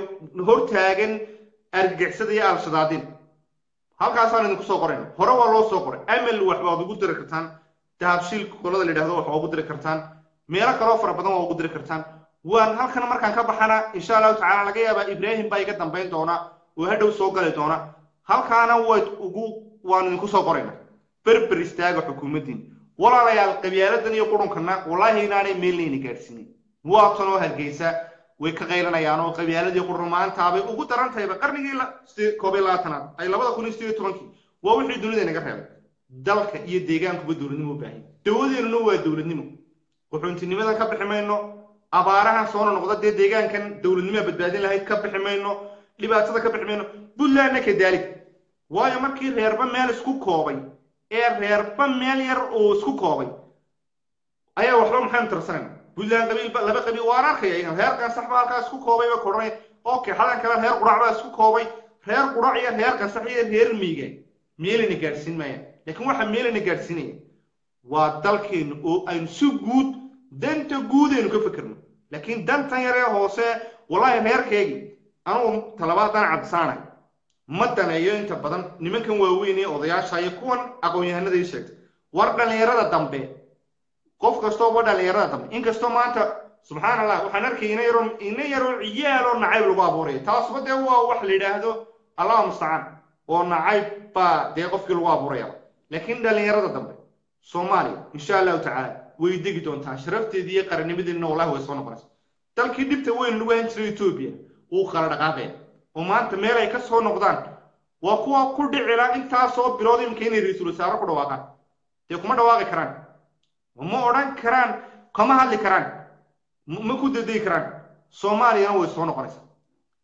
hortaagan argagixisada iyo al-shabaabin halkaasaan idinku soo qorayna hore waa loo soo qoray amal wax baad ugu diri kartaan dahabshiil kolada la yidhaahdo wax waa ugu diri kartaan meelo kaloo fara badan waa ugu diri kartaan waan halkan markaan ka baxana insha allahu tacaala laga yaabaa ibraahim baa iga dambayn doona oo hadhow soo gali doona halkaana waan idinku soo qorayna berber istaaga xukuumaddiin walaalayaal qabyaaladan iyo qurunkana wallaahi inaanay meelnayna gaadhsiinin waa tanoo hargeysa way ka qaylanayaan oo qabyaaladii qurun maantaabay ugu daran tahayba qarnigii 21aad ay 2018 waa wixii dunida inaga reebay dalka iyo deegaankuba dowladnimo u baahan dawadeennuna waa dowladnimo quxuuntinimada ka bixi mayno abaarahan soo noqda deegaankan dowladnimo badbaadin lahayd ka bixi mayno dhibaatada ka bixi mayno buntlandna kadalik waayo markii reerba meel isku koobay ee reerba meel yar oo isku koobay ayaa waxba maxaan tarsanayna buntland qabiilba laba qabiil waan arkaya reerkan sax baa halkaas isku koobay ba koranay okay xalan kale reer qurac baa isku koobay reer qurac iyo reer qasax iyo reer miige meelina gaarsiin maayaan laakiin waxa meelina gaarsiinaya waa dalkeenu oo aynu si guud danta guud aynu ka fikirno laakiin dantan yar ee hoose wallahi reerkeegi anu talabaadan cabsaanay ma daneeyo inta badan nimankan waaweyn ee odayaasha iyo kuwan aqoon-yahanada ii sheegtay war dhalinyarada dambe qof kastoo ba dhalinyarada dambe inkastoo maanta subxaan allah waxaan arkay ina yaroo ciyaal oo nacayb lagu abuuraya taasba dee waa wax la yidhaahdo allahu mustacaan oo nacayb baa dee qofkii lagu abuuraya laakiin dhalinyarada dambe soomaaliya insha allahu tacaala way degi doontaa sharafteedii iyo qarannimadeedina wallahi way soo noqonaysaa dalkii dhibta weyn lagu hayn jiray etoobiya wuu kala dhaqaaqaya oo maanta meel ay ka soo noqdaan waa kuwa ku dhicila intaasoo bilood imika inay ra-iisul wasaare ku dhawaaqaan dee kuma dhawaaqi karaan ma odhan karaan kama hadli karaan ma ku dadegi karaan soomaaliyana way soo noqonaysaa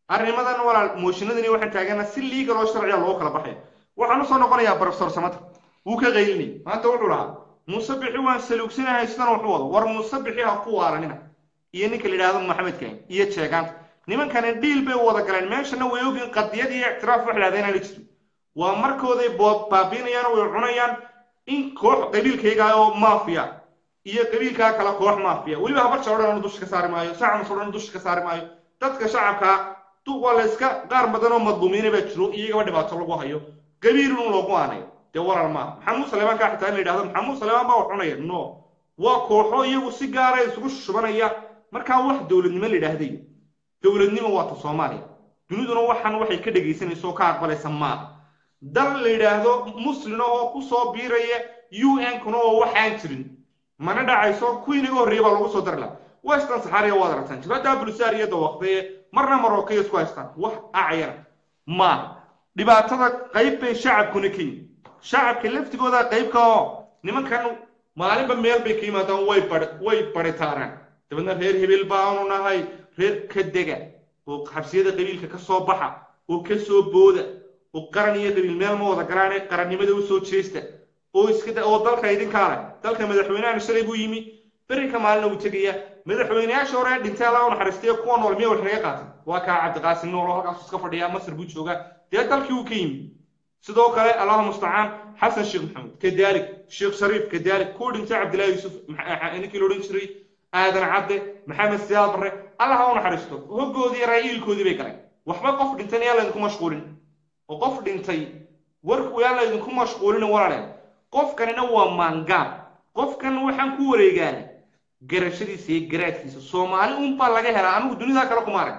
arrimadan walaal mooshinadani waxaan taagana si liigal oo sharciya loo kala baxaya waxaan u soo noqonayaa professor Samatar wuu ka qaylinay maanta wuxuu lahaa muuse bixi waan saluugsanahay sidana wuxuu wado war muuse bixi ha ku waaranina iyo ninka la yidhaahdo maxamed kayn iyo jeegaanta nimankana dhiil bay wada galeen meeshana way ogin qadiyad iyo ictiraaf wax lahaadeen aan jirin waa markooday baabiinayaan way cunayaan in koox qabiilkayga oo maafiya iyo qabiilka kala koox maafiya waliba habar jawdhan dusha ka saari maayo shacab soo dhan dusha ka saari maayo dadka shacabka wala iska qaar badan oo madluumiin ba jiro iyaga dhibaato lagu hayo qabiilun loogu aanayo de warar ma maxamuud salmaan ka xitaa in la yiraahdo maxamuud salmaan baa waxunaya no waa kooxo iyagu si gaar ah isugu shubanaya marka wax dawladnimo la yiraahday dawladnimo waa ta Soomaaliya duniduna waxay ka dhageysanayso ka aqbalaysa ma dal la yiraahdo muslim oo ku soo biiraya UN kuna oo waxaan jirin mana dhacayso kuwiinaga horreeyay baa lagu soo darla western sahara waa daratan jibada bulsaariya dawaqtay marna Morocco isku haystaan wax acayana ma dhibaatada qayb bay shacabkuna keen shacabka laftigooda qayb ka nimankan maalinba meel bay ka yimaadaan way baritaaraan dabadna reer hebel baanu nahay reer ka dega oo xabsiyada qabiilka ka soo baxa oo ka soo booda oo qaran iyo qabiil meel ma wada garaanay qarannimada u soo jeesta oo iska oo dalka idinka leh dalka madaxweynaha shalay buu yimi bariga maalin uu tagaya madaxweynayaasha hore dhintay Allah oo xariistay kuwa nool meel wax naga qaatay waa ka Cabdi Qaasim nool oo halkaas iska fadhiya Masar buu jooga dee dalkii uu ka yimi sidoo kale Allah musta'aan Xasan Sheekh Maxamed kadalik Sheekh Shariif kadalik ku dhintay Cabdillah Yusuf ninkii loo dhin jiray aadan Cabde Maxamed Siyaad Barre Allah oo xariisto hogoodii raayilkoodii bay galeen waxba qof dhintay ayaa la idinku mashquulin oo qof dhintay warku ayaa la idinku mashquulin walaalahay qofkanina waa maangaab qofkan waxaan ku wareegaan garashadiisa iyo garaadkiisa Soomaali un baa laga helaa anigu dunida kale kuma arag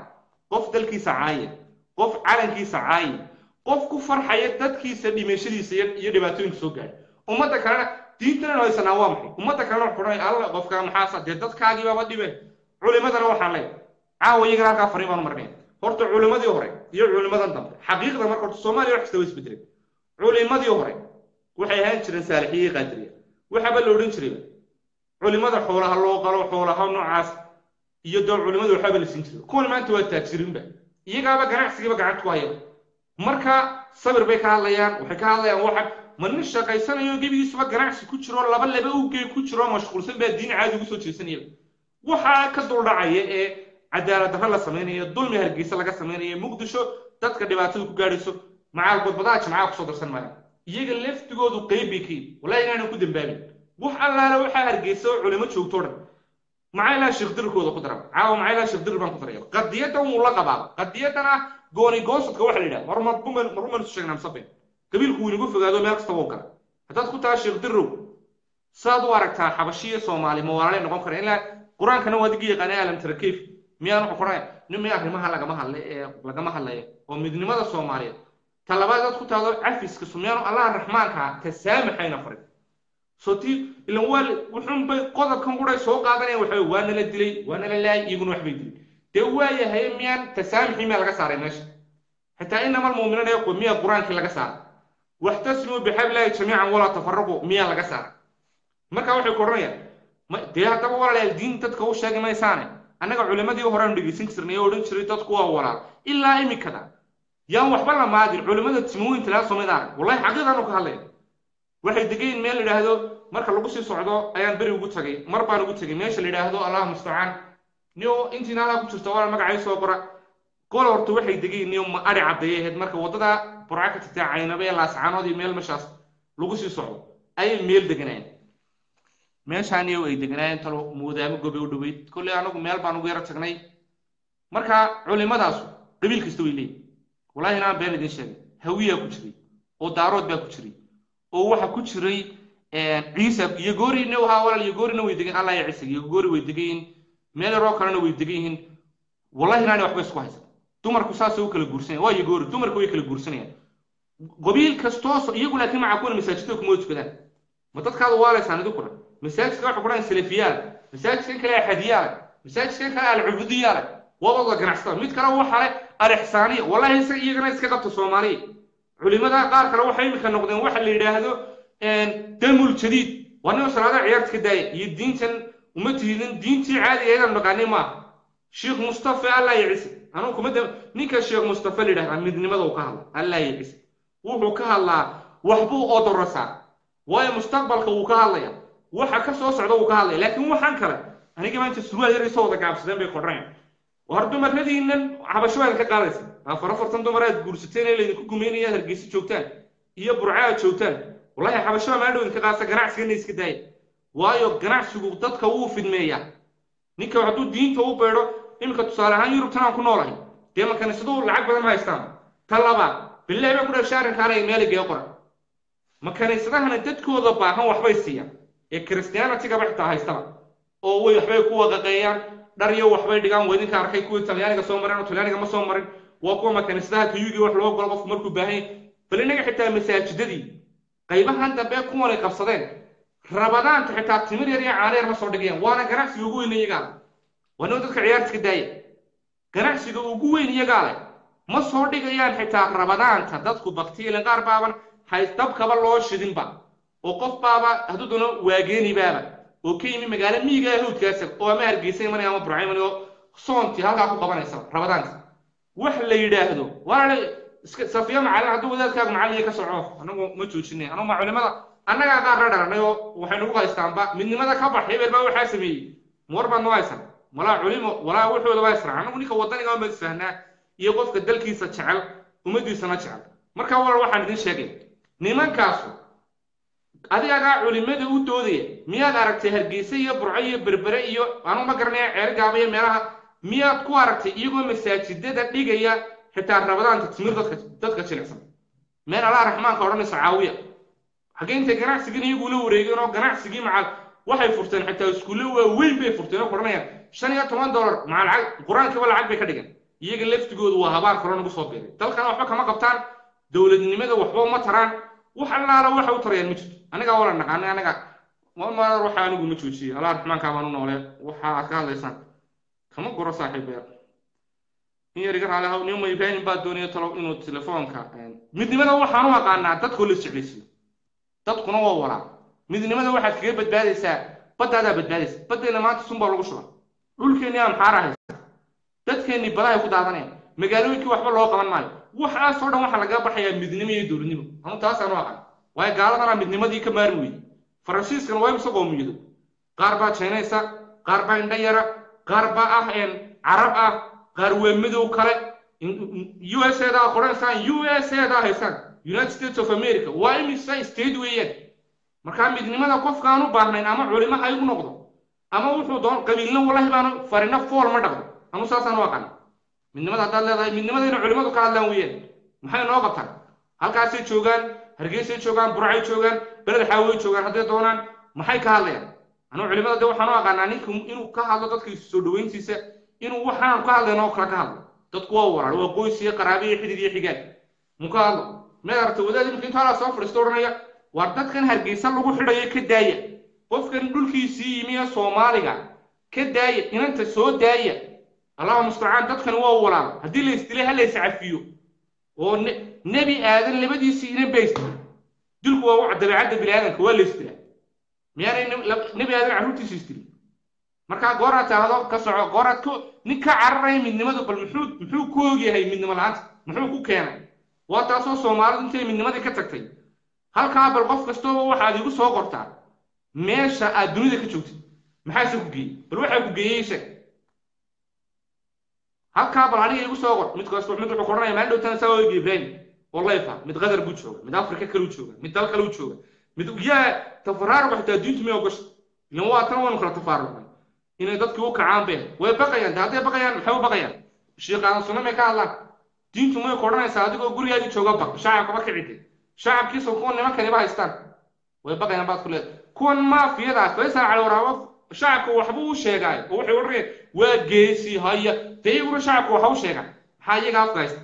qof dalkiisa caayay qof calankiisa caayay qof ku farxaya dadkiisa dhimashadiisa iyo dhibaatooyinka soo gaaray ummadda kalena diintana ay sanaa maxay ummadda kalena xurmay alla qofka maxaa saddeed dadkaagii baba dhibay culimadana waxaan leeyahay caawiga halka fariin baan marnay horta culimadii hore iyo culimadan dambe xaqiiqda marka Soomaaliya wax kasta way isbedelay culimadii hore waxay ahaan jireen saalixiin qadriya waxaba la oran jiray culimada xoolaha loo qalo xoolaha noocaas iyo dad culimadu waxaba la siin jiray kuwan maanta waa taajiriinba iyagaaba ganacsigiiba gacanta ku haya marka sabir bay ka hadlayaan waxay ka hadlayaan waxa man shaqaysanayo gebigiisuba ganacsi ku jiro laba u geey ku jiro mashquulsan baa diin caadi ugu soo jeesanaya waxa ka dul dhacaya ee cadaalad darro la sameeyo dulmi hargeysa laga sameeyo muqdisho dadka dhibaatada ku gaarayso macaal badbadaa jamacada ku soo darsan maayo iyaga laftigoodu qayb bay keen wallahi inaanu ku dambaabin wax allaala waxaa hargeysa oo culimo joogto dhan maxay laa shaqdirkooda ku daran caawa maxay laa shaqdir baan ku daraya qadiyada uu la qabaa qadiyadana gooni goosadka waxa la yiraahdo marmar sheegnaa sabab qabiilku uu inagu fogaado meel kasta oo kale hadaad ku taa shaqdirow saad u aragtaa xabashiya Soomaali ma walaal noqon kara ilaa quraankana waa digi yaqaan alam tarkiif miyaan ku qoray nimay arrimaha lagama hadlay oo midnimada Soomaaliyeed talabaad dad ku taado cafiska Soomaaliya Allah Raxmaanka tasaamaxayna farid soti ila wal wuxuu bay qodobkan quray soo qaadanay waana la dilay waana la laay iyaguna wax bay dilay waayahay miyaan tasaamixi ma laga saaray meesha hatta inama almu'minuna yaqul miya quraanki laga saaray waxtasmu bihablillahi jamii'an wala tafarraqu miya laga saaray marka waxay koranayaan dee hadaba walaal diin dadka u sheegay maysaane annaga culimadii hore aan dhigeysan jirnay oo oran jiray dadku waa walaal ilaa imikada yaan waxba la maadin culimada timooyinta la Soomaaliya wallahi xaqiiqatan oo ka hadlay waxay degeen meel yiraahdo marka lagu sii socdo ayaan bari ugu tagay mar baan ugu tagay meesha la yiraahdo Allah musta'an niyo intii nala ku jirto wala magacay soo qora qol horta waxay degeen niyo ma ari cadeeyay marka wadada burcaka titaacaynabe la saanoodii meel mashaas lagu sii socdo ay meel deganayeen meeshaan ay deganayeen talo muudaamo gobe u dhaweyd kulli anagu meel baan ugu yara tagnay marka culimadaas qabiil kasta way leeyihiin wallahi inaan been idin sheegay hawiya ku jiray oo daarood baa ku jiray oo waxa ku jiray ciisa iyo goorina waxa walaal iyo goorina way degan Allah ya ciisa iyo goori way degan meel roo kalena way degan wallahi inaan waxba isku haysan dumarku saas oo kala guursanay waa iyo goori dumarku way kala guursanayaan qabiil kasto iyagu laakiin ma aqoon masaajidka kuma tukadaan ma dadkaadu waalaysan idu kuna masaajidka waxa ku dhayn salafiyaal masaajidka kale xadiyaal masaajidka kale al-ubudiyyaal wada ganacsato mid kale waxa leh al-ihsaaniya wallahi iyagana iska qabto Soomaali culimada qaar kale waxay imika noqdeen waxa la yiraahdo damul jadiid wana salaada ciyaarta daay iyo diintan uma tiidin diintii caadiga ah naqaanay ma Sheikh Mustafa Allah yaciis anu kuma ninka Sheikh Mustafa lidhaha midnimada uu ka hadla Allah yaciis wuxuu ka hadlaa waxbuu oo dorasa way mustaqbalka uu ka hadlaya waxa ka soo socda uu ka hadlay laakiin waxaan kale aniga maanta su'aal yar soo wada gaabsadeen bay qornaan wardu maradiinan xabashooyinka ka qaadaysa afartan dumaraad guursateen ee leedin ku gumeynaya hargeysa joogtaan iyo burcaa joogtaan wallahi xabashooyinka ma dhawin ka qaasa ganacsiga iska daay waayo ganacsigu dadka uu fidmeeya ninka wuxuu diinta u beero imka tusaale ahaan Yurub tan ku noolahay dee ma kaniisadu lacag badan ma haystaan talaba billahi ma ku dhashaarin kaanay meel geeyo qoran ma kaniisadahana dadkooda baahan waxbay siiyaan ee Christianity-ga baxta haystaba oo way waxbay ku waqaqeeyaan dhariyo waxbay dhigaan wadinka arkay kuwa Talyaaniga soo mareen oo Talyaaniga ma soo marin waa kuwa kaniisadaha kuyuugi wax loo galo qof markuu baahan balinaga xitaa masaajidadii qaybahan dambe kuwan ay qabsadeen rabadaan xitaa timir yar iyo caano ma soo dhigayaan waana ganacsiga ugu weyn iyaga wana dadka ciyaarta daaya ganacsiga ugu weyn iyaga leh ma soo dhigayaan xitaa rabadaanta dadku baktiilan qaar baaban haystab kaba loo shidinba oo qof baaba haduu doono waageeni baaba oo ka yimi magaalo miyiga hawdkaas oo ama hargeysay manay ama burcayman oo soonti halka ku qabanaysa rabadaanta wax la yiraahdo walaal iska safiya macallin haduu wadaadkaagu macallin ka soco anagu ma joojinay anagu ma culimada annaga qaar radhanayo waxay nagu haystaanba midnimada ka baxay baa waxa sameeyay morban noo haysan wala culimo wala wuxuu waa isra anagu ninka wadaniga ma isfahnaa iyo qofka dalkiisa jecel umadiisa na jecel marka walaal waxaan idin sheegay nimankaas adiga culimada u doodaya miyaad aragtay hargeysa iyo burco iyo berbere iyo anu ma garanay ceer gaabiyo meelaha miyaad ku aragtay iyagoo masaajidada dhigaya xitaa rabadaanta timir dadka jilicsan meel Allah Raxmaanka oranaysa caawiya xageynta ganacsiga iyagu la wareegeen oo ganacsigii macal waxay furteen xitaa iskuulo weyn bay furteen oo qoranayaan $15 macal lacag quraanka wala lacag bay ka dhigeen iyaga laftigoodu waa habaar kale ugu soo beeray dalkana waxba kama qabtaan dawladnimada waxba ma taraan wax allaala waxa u tarayaan ma jirto aniga wala naqaan aniga ma ruuxa anigu ma joojiyo Allah Raxmaanka baan u noolay waxa aad ka hadlaysan kama goro saaxiibaya in yariga halaha uu ma ibrahim baa doonaya talo inuu telefoonka midnimada waxaan u aqaanaa dadku la jeclaysiyo dadkuna waa wala midnimada waxaad kaga badbaadaysaa badada badbaadaysa badana maanta sunba lagu shubaa dhulkeena aan xaarahay dadkeeni badahay ku daadaneen magaalooyinkii waxba loo qaban maayo waxa soo dhan waxa laga baxayaa midnimo iyo dawladnimo anu taas aan u aqaan way gaaladana midnimadii ka maarmi weey faransiiskana way soo goomiyo qaar baa Chinese qaar baa indhayara qaar baa Arab ah qaar weemidow kale USA da qoransan USA da haysan United States of America waa imisa state weeyaan markaa midnimada qofkaan u baahnayn ama culimo ha igu noqdo ama wuxuu doon qabiilna wallahi baanu farina fool ma dhaqdo anu saasaan u aqaan midnimada haddaad leedahay midnimada inay culimadu ka hadlaan weeyaan maxay noo qabtaan halkaasay joogaan hargeysay joogaan burcay joogaan beled xaaway joogaan hadday doonaan maxay ka hadlayaan anuu culimada de waxaan u aqaanaa ninka inuu ka hadlo dadka soo dhaweyntiisa inuu waxaan ka hadlayno oo kale ka hadlo dadku waa walaal waa qoys iyo qaraabe iyo xidid iyo xigaag mu ka hadlo meel aragta wadaad imika inta halaa soo fadhiisto odhanaya waar dadkan hargeysa lagu xidhayo ka daaya qofkan dhulkiisii yimiya soomaaliga ka daaya inanta soo daaya allahu mustacaan dadkan waa walaal haddii la isdilay ha la iscafiyo oo nebi aadan labadiisii inan baysta dilku waa waxa dabeecadda biniaadanka waa la isdilaa miyaanay nebi aadan carruurtiisa isdilay markaa gooraad taahdo ka soco gooraad nin ka cararaya midnimadu bal muxuu ku ogyahay midnimo la-aanta muxuu ku keenay waa taasoo soomaalidu intay midnimadii ka tagtay halkaa bal qof kastooba waxaad igu soo qortaa meesha aad dunida ka joogtid maxaase ku geeyey bal waxaa ku geeyey sheeg halkaa bal aniga igu soo qor mid wuxuu qoranaya maalin dhowtaan saa oogay ibrahim oo layfa mid qadar buu jooga mid afrika kaluu jooga mid dal kaluu jooga mid yaa tafaraaruqa xitaa diintu may ogasha ilan waa tan waynu kala tafaaruqnay inay dadkii u kacaan been way baqayaan de hadday baqayaan maxay u baqayaan shiiqaadan sunna may ka hadlaan diintu may kodhanaysaa adigoo gurigaadii jooga baq shacabkaba kicide shacabkiisa kuwa nimankaniba haystaan way baqayaan baad ku leedahay kuwan maafiyadaas faysal cali waraabo shacabka waxbuu u sheegaayo oo waxay odhanayaan waa geesi haya dee iyaguna shacabka waxa u sheegaan maxaa iyaga afka haysta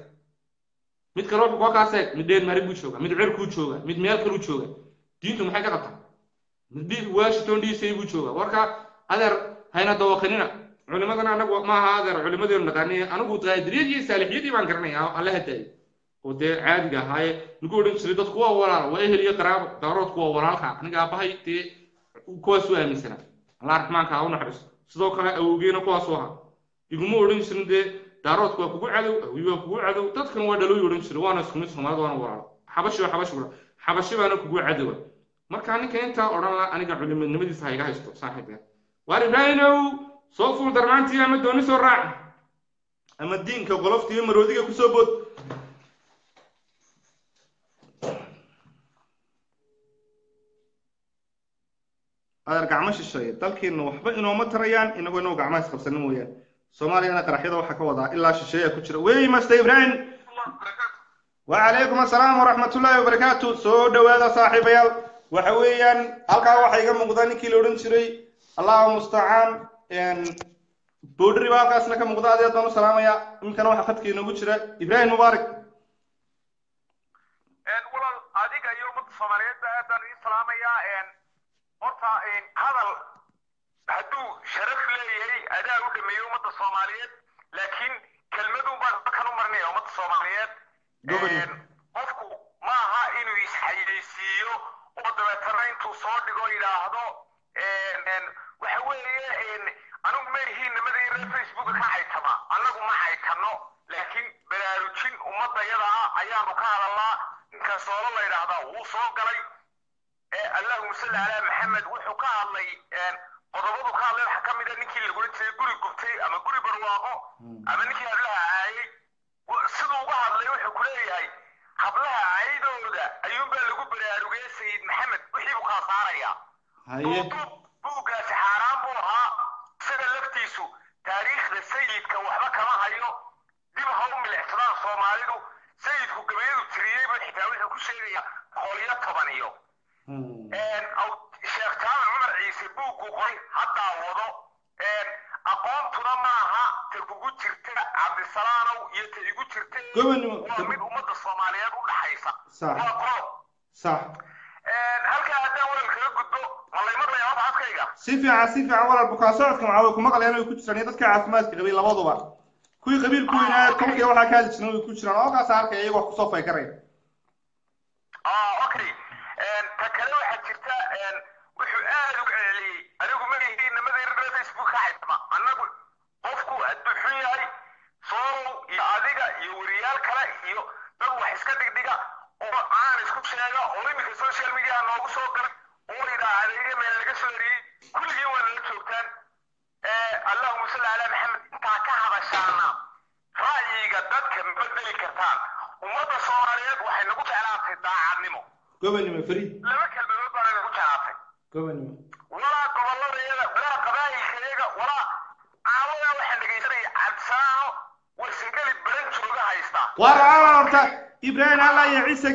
mid kale wuxuu koo kaas eeg mid dheer mari buu jooga mid cirkuu jooga mid meel kaluu jooga diintu maxay ka qabtaa mid washington d c buu jooga warka adeer hayna dawaqanina culimadana anagu maaha adeer culimadeenu naqaaniye anigu qaadiriyadii iyo saalixiyadii baan garanaya alla hadaayay oo dee caadiga ahaaye nigu odhan jiray dadku waa walaal waa ehel iyo qaraabo daaroodku waa walaalka aniga aabbahay dee kuwaas u aaminsanaa allah raxmaanka ha u naxariisto sidoo kale awowgeena kuwaasuu ahaa iguma odhan jirin dee daaroodku waa kugu cadow awi waa kugu cadow dadkan waa dhalooy odhan jiray waana isku mid soomaalida waana walaalo xabashi baana kugu cadowa markaa ninka intaa odhan la aniga culimadnimadiisa ha iga haysto saaxiibeen waar ibraahimow soo fuul darmaantii ama dooni soo raac ama diinka qolofta iyo maroodiga kusoo bood adeer gacmo shisheeye dalkiina waxba inooma tarayaan inagoo inagu gacmaha isqabsani mooyaan soomaaliyana qaraxyada waxaa ka wadaa ilaa shisheeya ku jira wey master ibrahim وعليكم السلام ورحمة الله وبركاته سو دوادا صاحب يال وحويا هلكا waxaa iga muuqda ninkii la oran jiray Allahu musta'an boodri waaqasna ka muuqda aad doon salaamaya inkana waxa khadkii nagu jira Ibrahim Mubarak walaal adiga iyo ummadda Soomaaliyeed aadaan idin salaamaya horta hadal haduu sharaf leeyahay adaa u dhameeyo ummadda Soomaaliyeed laakiin kelmadu baan kan u marnay ummadda Soomaaliyeed qofku ma aha inuu isxayeysiiyo oo dabeetana intuu soo dhigo yidhaahdo waxa weeye anigu meehiin nimadii reer Facebook ka haytama anagu ma haytano laakiin baraarujin ummadayada ayaanu ka hadalnaa ninka soo la yidhaahdaa wuu soo galay allahumma salli ala maxamed wuxuu ka hadlay qodobadu ka hadlay waxa ka mid ah ninkii lagu jiray guri gubtay ama guri barwaaqo ama ninkii hablaha caayay siduu uga hadlay wuxuu ku leeyahay hablaha caydooda ayuunbaa lagu baraarugay sayid maxamed wixii buu kala saarayaa buuggaasi xaaraan buu ahaa isaga laftiisu taariikhda sayidka waxba kama hayo dib ha u milicsadaan soomaalidu sayidku gabayadu tiriyey buu xitaa wuxuu ku sheegayaa 110 iyo sheekh jaamac cumar ciise buuggu qoray haddaa wado aqoontuna maaha ta kugu jirta cabdisalaanow iyo ta igu jirta waa mid ummadda Soomaaliyeed u dhaxaysa waa qodob صح halka haddaan walal kaga gudbo malay marlay hada adkayga si fiican walal bukaa socodka macaway kuma qalayaan ay ku jiraan dadka caafimaadka qabay labaduba kuwii qabiilku weynaa Turkiga waxa ka hadli jireen ay ku jiraan oo ka saarkay iyagu ku soo faykaray okay ta kale waxa jirta wuxuu aad ugu celiyay anigu ma yihiin nimadii reer Facebook ka haytama anagu qofku adduun yahay soo iyo adiga iyo wariyaal kale iyo dad wax iska dhigdhiga oo aan isku sheega oo imika social media noogu soo galay oo idaacadeeyay meel laga soo yariyay kulligii waa la joogtaan allahumma salli ala maxamed inta ka hadashaana ra'yiga dadka bedeli kartaan ummadda Soomaaliyeed waxay nagu jeclaatay daacadnimo gobonimo fariid laba kalmadood baan nagu jeclaatay gobanimo walaa gobolladayada walaa qabaa'ilkayaga walaa caawadaa waxaan dhegaysanaya cabsaano warsangeli baran jooga haysta waraala horta ibraahim alla iyo ciise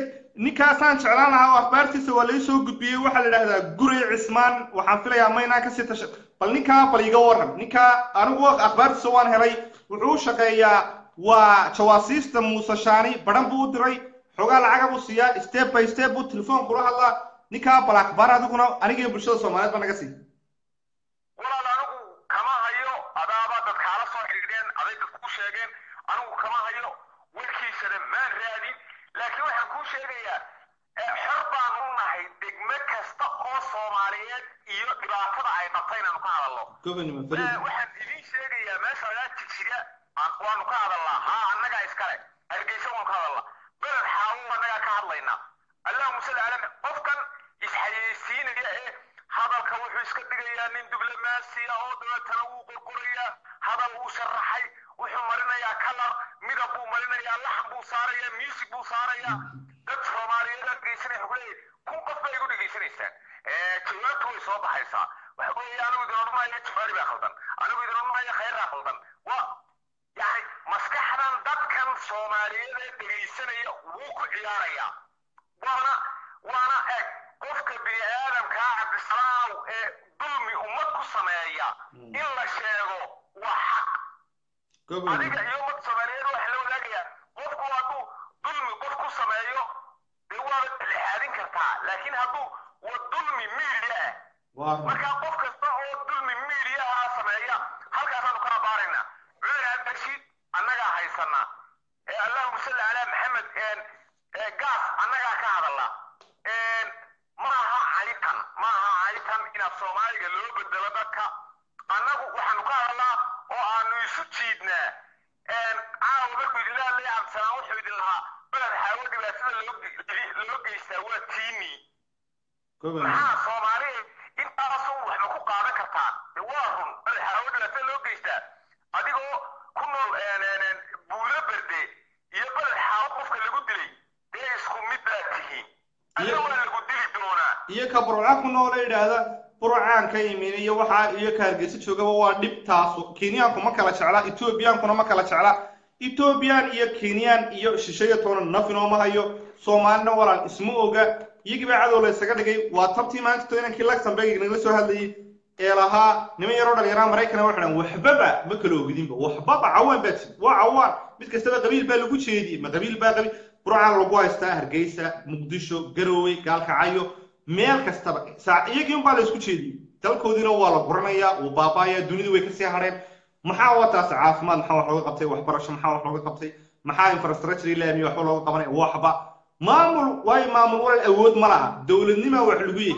ninkaasaan jeclaan lahaa oo akhbaartiisa waa lai soo gudbiyey waxaa la idhahdaa guri cismaan waxaan filayaa maynaan kasii tasha bal ninkaa bal iga waran ninkaa anigu akhbaartiisa waan helay wuxuu u shaqeeyaa waa jawaasiista muuse shaani baran buu u diray xoogaa lacaga buu siiyaa step by step buu telefoon kula hadlaa ninkaa bal akhbaar adiguna anigii bulshada soomaaliyeed ba naga sii walaal anigu kama hayo adaaba dadkaala soo xidhiidheen aday dadku ku sheegeen anigu kama hayo warkiisana maan raadin laakiin waxaan kuu sheegayaa xor baanu u nahay degme kasta oo soomaaliyeed iyo dhibaatada ay qabtay inaanu ka hadalno waxaan idiin sheegayaa meesha lagaa jigjiga waanu ka hadalnaa haa annagaa iskale hargeysa waanu ka hadalnaa beled xaawo annagaa ka hadlaynaa allahuma salli calaa qofkan isxayeysiinaya ee hadalka wuxuu iska dhigayaa nin diblomaasiya oo dabeetana wuu qorqorayaa hadal wuu sharaxay wuxuu marinayaa kalar midab buu marinayaa laxan buu saarayaa music buu saarayaa dad soomaaliyeed aan dhegeysanaya wuxuu leeyahay kun qof baa igu dhegeysanaysaan jawaabtu way soo baxaysaa waxa weeye anigu idin odhanaya jawaari baa khaldan anigu idin odhanaya khayraa khaldan waa yani maskaxdan dadkan soomaaliyeed ee dhegeysanaya wuu ku ciyaarayaa waana eg qofka bini aadamkaa cabdisalaaw ee dulmi ummad ku sameeya in la sheego waa xaq adiga iyo ummad soomaaliyeed waxa la wadaagayaa qofku hadduu dulmi qof ku sameeyo dee waaba dhexaadin kartaa laakiin hadduu waa dulmi miidiya ah markaa qof kasta oo dulmi miidiya ah sameeya halkaasaanu kala baaraynaa cumar abdashiid annagaa haysanaa allahuma salli calaa maxamed gaas annagaa ka hadalna maaha caytan inaad soomaaliga loo bedelo dadka annagu waxaanu ka hadalnaa oo aanu isu jiidnaa caawa markuu idinla hadlaya cabdisalaan wuxuu idin lahaa beled xaawo dhibaatada loo geystaa waa tiini maxaa soomaaliya intaasu wax ma ku qaadan kartaa waa run beled xaawo dhibaatada loo geystaa adigoo ku nool buulo berde iyo beled xaawo qofka lagu dilay dee isku mid baa tihiin alla waa lagu dili doonaa iyo ka burca ku noole idhaahda burcaan ka imin iyo waxaa iyo ka hargeysa joogaba waa dhibtaasu kenyaanku ma kala jecla ethoobiyankuna ma kala jecla ethoobiyan iyo kenyan iyo shisheeya toona naf inooma hayo soomaalina walaal isma oga iyagii baa cadow la isaga dhigay waa tabtii maanta to inankii luxemburg nagala soo hadlayay ee lahaa niman yaroo dhalinyaraha maraykana waxay dhahan waxbaba ma kala ogidinba waxbaba cawaan baa tid waa cawaan mid kastaba qabiil baa lagu jeediyey ma qabiil baa qabiil burcaan lagu haystaa hargeysa muqdisho garowe gaalkacyo meel kastaba iyagii unbaa la isku jeediyey dalkoodiina waa la buranayaa wuu baabaayaa dunidu way kasii hadheen maxaa wataas caafimaad maxaa wax looga qabtay waxbarasho maxaa wax looga qabtay maxaa infrastructure ilaami waxba looga qabanaya waxba maamul waayo maamul walal awood ma laha dowladnima wax lagu yeey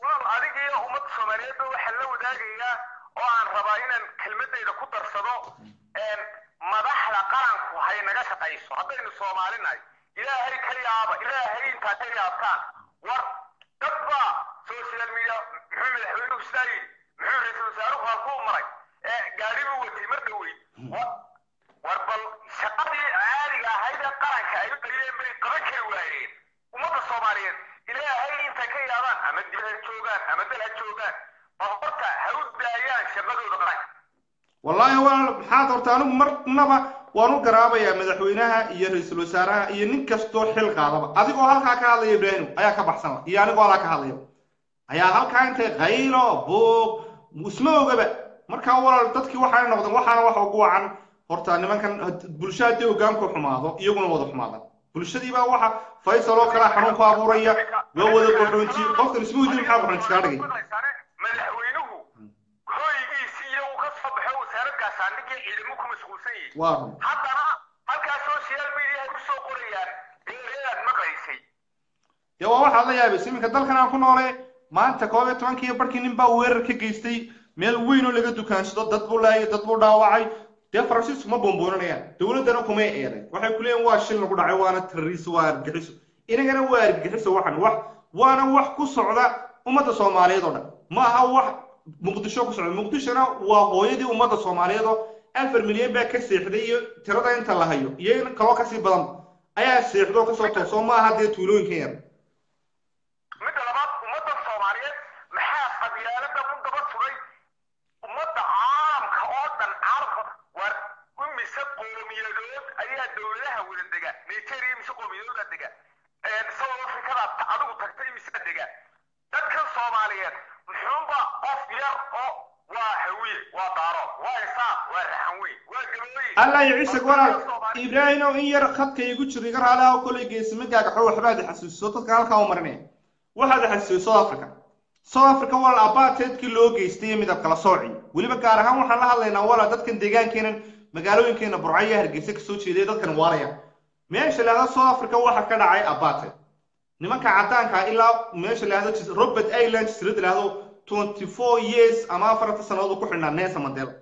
wal adigiyo ummadda soomaaliyeed waxaan la wadaagayaa oo aan rabaa inaan kelmadayda ku darsado madaxda qaranku hay naga shaqayso haddaynu soomaalinahay ilaahay ka yaaba ilaahay intaa ka yaabtaan war dad baa social media muxuu madaxweynuhu sidaa yidhi muxuu ra-iisul wasaaruhu halkuu maray gaari buu watay mar dhaweyd war bal shaqadii caadiga ahayd ee qaranka ay u dalileen bay qaban kari waayeen ummadda soomaaliyeed ilaahay intay ka yaabaan ama dib ha joogaan ama dal ha joogaan bal horta ha u daayaan shaqadooda qaranka wallaahi waa maxaad horta anigu marnaba waan u garaabayaa madaxweynaha iyo ra-iisul wasaaraha iyo nin kastoo xil qaadaba adigoo halkaa ka hadlaya ibraahim ayaa ka baxsan iyo anigoo halkaa ka hadlaya ayaa halkaa intay qaylo buuq isma ogaba markaa walaal dadkii waxaana noqdeen waxaana waxa ugu wacan horta nimankan bulsha haddii hogaanku xumaado iyaguna wada xumaadaan bulshadiibaa waxa faysal oo kale xanuun ku abuuraya waa wada qaxoonti qofkan isma weydiin maxaa qaxoonti kaa dhigay madaxweynuhu hoygiisi iyo uu ka soo baxo wasaaradda gaashaandhigii ciidamo ku mashquulsan yihiin waa haddana halkaa social media ay ku soo qorayaan deereedaad maqlaysay dee waa waxaad la yaabaysa iminka dalkan aan ku noole maanta 11 barkii nin baa weerar ka geystay meel weyn oo laga dukaansado dad buu laayay dad buu dhaawacay dee faransiisku ma boonboonanayaan dowladdana kumay eeday waxay ku leeyihin waa shil lagu dhacay waana terroriis waa argagixiso inagana waa argagixiso waana wax ku socda ummadda soomaaliyeed oo dhan ma aha wax muqdisho ku socda muqdishona waa hooyadii ummadda soomaaliyeed oo 4 milyan baa ka seexday iyo tirada inta la hayo iyo in kaloo kasii badan ayaa seexdo kasoo toosoo ma aha dee tuulooyinkan yar midda labaad ummadda soomaaliyeed qowmiyadooda dega South Africa adigu tagtay mise dega dadkan Soomaaliyeed muxuunba qof yar oo waa hawiye waa daaro waa isaaq waa raxanweyn waa gaboweyn الله يعيشك ولا إبراهيم وإن يرخدك يقول شو يقرأ على كل جسمك كحول حباد حسوس صوتك على كام مرنين واحد حسوس سو أفريقيا ولا أباتت كيلو جيستي من ذاك الصاعي واللي بكارها وحنا هلا نولا دتك ديجان كنا مقالوين كنا برعية هرجسك سوتشي ده دتك نواريا ماشي لهذا سو أفريقيا واحد كنا عاي أباتت نمك عتان كإلا ماشي لهذا روبرت أيلاند سرد لهذا 24 years أما فرت السنة كحنا الناس مدل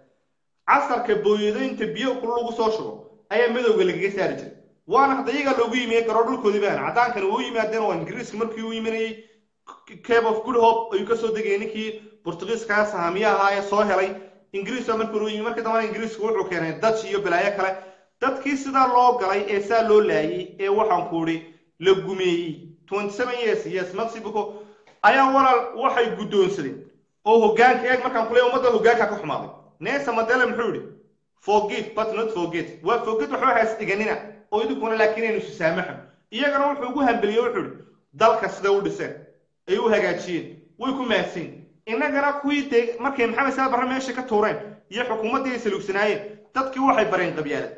عصر كبويدين تبيو كله قصوشوا أي مدو قال لك سارج وأنا حديقة لو بيجي ميك رادل كذبان عتان كانوا ويجي مادين وإنجليز مركي ويجي مني كيب أوف كل هوب يكسر دقيقة كي برتغيز كان سهامية هاي صاهري إنجليز مركي ويجي مركي طبعا إنجليز كله كان داتش يبلايا كلا دات كيس ده لو قلي إسا لو لاي وحن كوري لجومي 27 years yes مكسيكو أيا ورا وحي جدون سرين أو هجان كأك مركان كله ومدة هجان كحماضي ناس مدلهم محوري forgive but not forget وforget وحوها استجننا أو يدكون لكن إنه سامحهم يجرون حقوقهم باليوحول ذلك السدود السن أيوه هجاتشين ويكون ماسين إن جرا كويت مركي محمد سال برا ماشي كتورين يحكومة دي سلوك سناية تذكي واحد برين قبيلة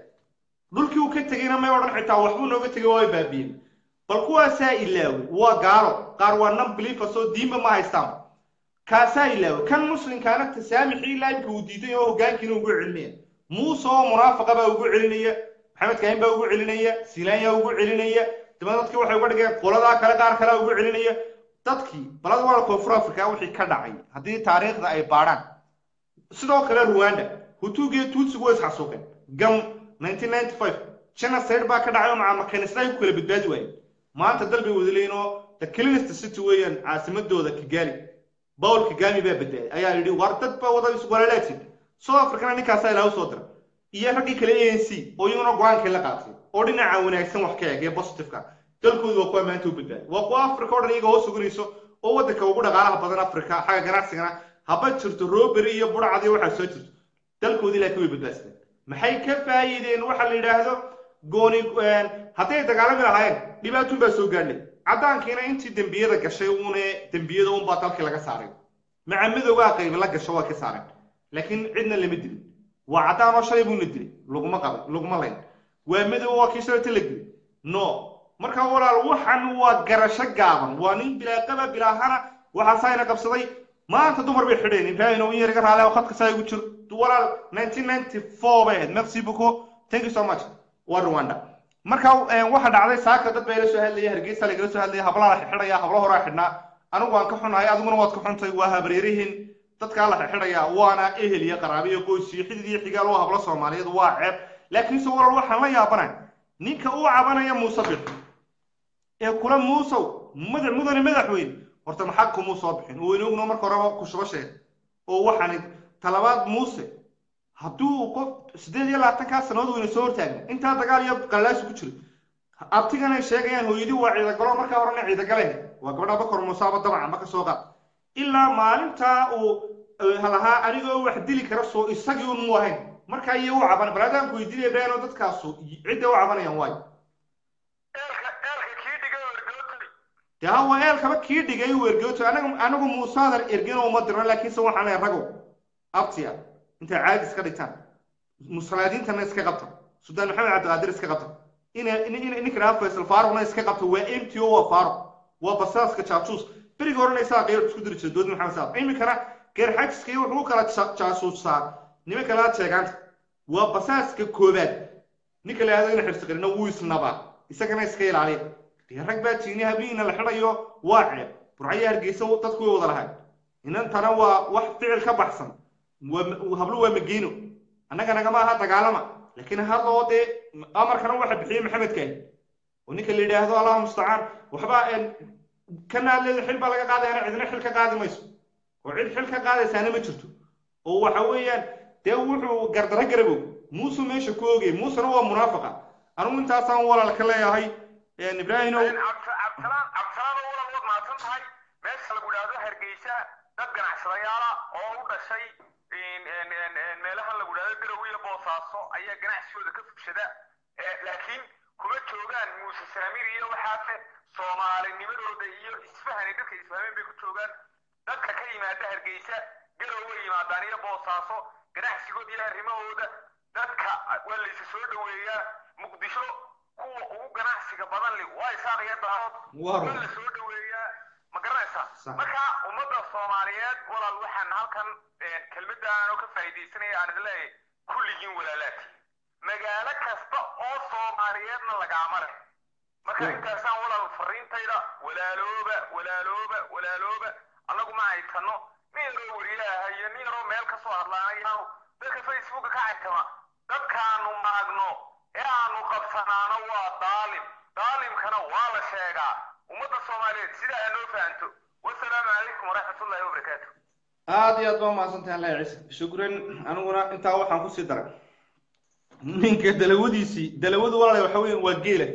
دول كيو كتجينا ما يورن حتى وحبون وكتجي واي بابين بالقوة سائلاوي وقارو نم بليفسو ديما ما هيستام كاسائلاوي كان مسلم كانت تسامحي لا يكوديدين أو جان كانوا يقول علميا موسى مرافقة بقول علمية محمد كاين بقول علمية سيلانيا بقول علمية تبغى تذكي واحد يقول لك قلدا كلا قار كلا بقول علمية تذكي بلاد ولا كفر أفريقيا وحي كدعي هذه تاريخ ذا أي باران سدوا كلا رواندا هتوجي توتس جوز حسوكن جم 1995 شنا سير با كدعي مع مكان إسرائيل كل بدبادوي ما أنت دل بيودلينو تكلمت السيتوين عاصمة دولة كجالي باول كجامي ببدأ أيها اللي ورطت بوضع سوالاتي سو أفريقيا نكاسة له صدر يحكي كلي إنسي أو يمنا قوان كلا قاتي أودينا عاونا يسمى حكاية جي بوستيف كا تلكو وقوة ما أنتو بدأ وقوة أفريقيا ودني جوه سكريسو أو ودك وبودا قالها بدنا أفريقيا حاجة جناح سجنا هبت شرط روبري يبودا عادي واحد سوتر تلكو دي لكوي بدأ محي كفايدين وحل اللي هذا قوني هتي تقالم الهاي دبعتون بسوق لي عدان كنا أنت دنبيرة كشيء دنبيرة وبطل كلا كسارين مع مذو واقعي بلا كشوا كسارين لكن عندنا اللي مدري وعدان وشريبون ندري لقمة لين ومذو واكيسر تلقي نو مركا ولا الوحن وقرشة جابن وانين بلا قبة بلا هنا وحصاينا قبصدي ما أنت دمر بحدين فاهم إنه يرجع على وقت كساي وتشر ولا 1994 بعد ميرسي بوكو thank you so much ورواندا marka waxa dhacday saaka dad bay la soo hadlayay hargeysa laga soo hadlayay hablaha la xidhaya hablaha hore xidhnaa anigu waan ka xunahay adiguna waad ka xuntay waa habreerihin dadka la xidhaya waana ehel iyo qaraabo iyo qoys iyo xidid iyo xigaal oo habla Soomaaliyeed waa ceeb laakiin soo waral waxaan la yaabanay ninka uu cabanaya Muuse Bixi ee kula Muuse madaxweyne horta maxaa ku Muuse bixin oo inuu marka hore ku shubashay oo waxaan talabaad Muuse hadduu qof 28 sanadood weyn soo hortaagay inta dagaal iyo qalaas ku jiro abtigana sheegayaan hooyadii waa ciidan galo marka horena ciidan galeen waa gabadha bakor musaaba dabcan ma ka soo qaad ilaa maalinta uu halaha anigoo wax dili kara soo isagii uu muuhayn marka ay uu caban balaadaan ku weydiinay beeno dadkaas cidda uu cabanayaan waay eelka kii dhigay weergooto anagu muusaadar ergeno uma dirna laakiin soo waxaan rago abtiya inta caadi iska dhigtaan muslimiintana iska qabta Sudan Maxamed Cabdi iska qabta in kira Faisal Faaruqna iska qabta waa MTO waa Faaruq waa basaaska jaasuus bariga horena isaa qeyb isku diri jiray dood Maxamed Saab imikana geer xajiskii wuxuu kala jaasuusaa nimanka la sheeganta waa basaaska koobaad ninka la yiraahdo in xirsi qarina wuu isnaba isagana iska ilaaliya rag baa tiini habiina la xirayo waa ceeb burcaya hargeysa dadku way wada lahayn inan tana waa wax ficil ka baxsan وهبلو ومجينو أنا كنا جماعة تجعلما لكن هذا هو ده أمر كانوا واحد بحي محمد كان ونيك اللي ده هذا الله مستعان وحبا كنا الحلبة لقى قاعدة أنا عندنا حلقة قاعدة ما يسوي وعند حلقة قاعدة سنة ما شفتو هو حويا توه قدر قربو موسى ماشي كوجي موسى هو منافقة أنا وأنت أصلا ولا الكلا يا هاي يعني إبراهيم عبد السلام ولا الوضع ما تنت هاي بس الجودة هرجيسة تبقى عشريارة أو ده شيء meelaha lagu dhaado garowiya boosaaso ayaa ganacsigooda ka fugshada laakiin kuma joogaan muuse saamir iyo waxaase soomaalinimadooda iyo isfahani dadka isfahmeen bay ku joogaan. dadka ka yimaada hargeysa garow way yimaadaan iyo boosaaso ganacsigood iyo arrimahooda dadka waa laysa soo dhaweeyaa. muqdisho kuwa ugu ganacsiga badan leh waa isaaqaya daarood waa la soo dhaweeyaa ma garanaysaa. marka ummadda soomaaliyeed walaal waxaan halkan kelmadaan oo ka faa'iidaysanaya aan idin leeyahay kulligiin walaalaati magaalo kasta oo soomaaliyeedna lagama leh. marka intaasaan walaal fariintayda walaalooba walaalooba walaalooba annagu ma haysanno nin yaroo wariyaha iyo nin yaroo meel ka soo hadlaanayaanu dadka facebooka ka caytama dadkaanu maagno ee aanu qabsanaano waa daalim daalimkana waa la sheegaa. ummadda soomaaliyeed sidaa aanoo fahanto. wasalaamu calaykum waraxmatullaahi wabarakaatu. aad iyo aad baa mahadsantahay allah ciise shukran. aniguna intaa waxaan kusii daray ninka dalawadu walaalay waxa weeye waa geela.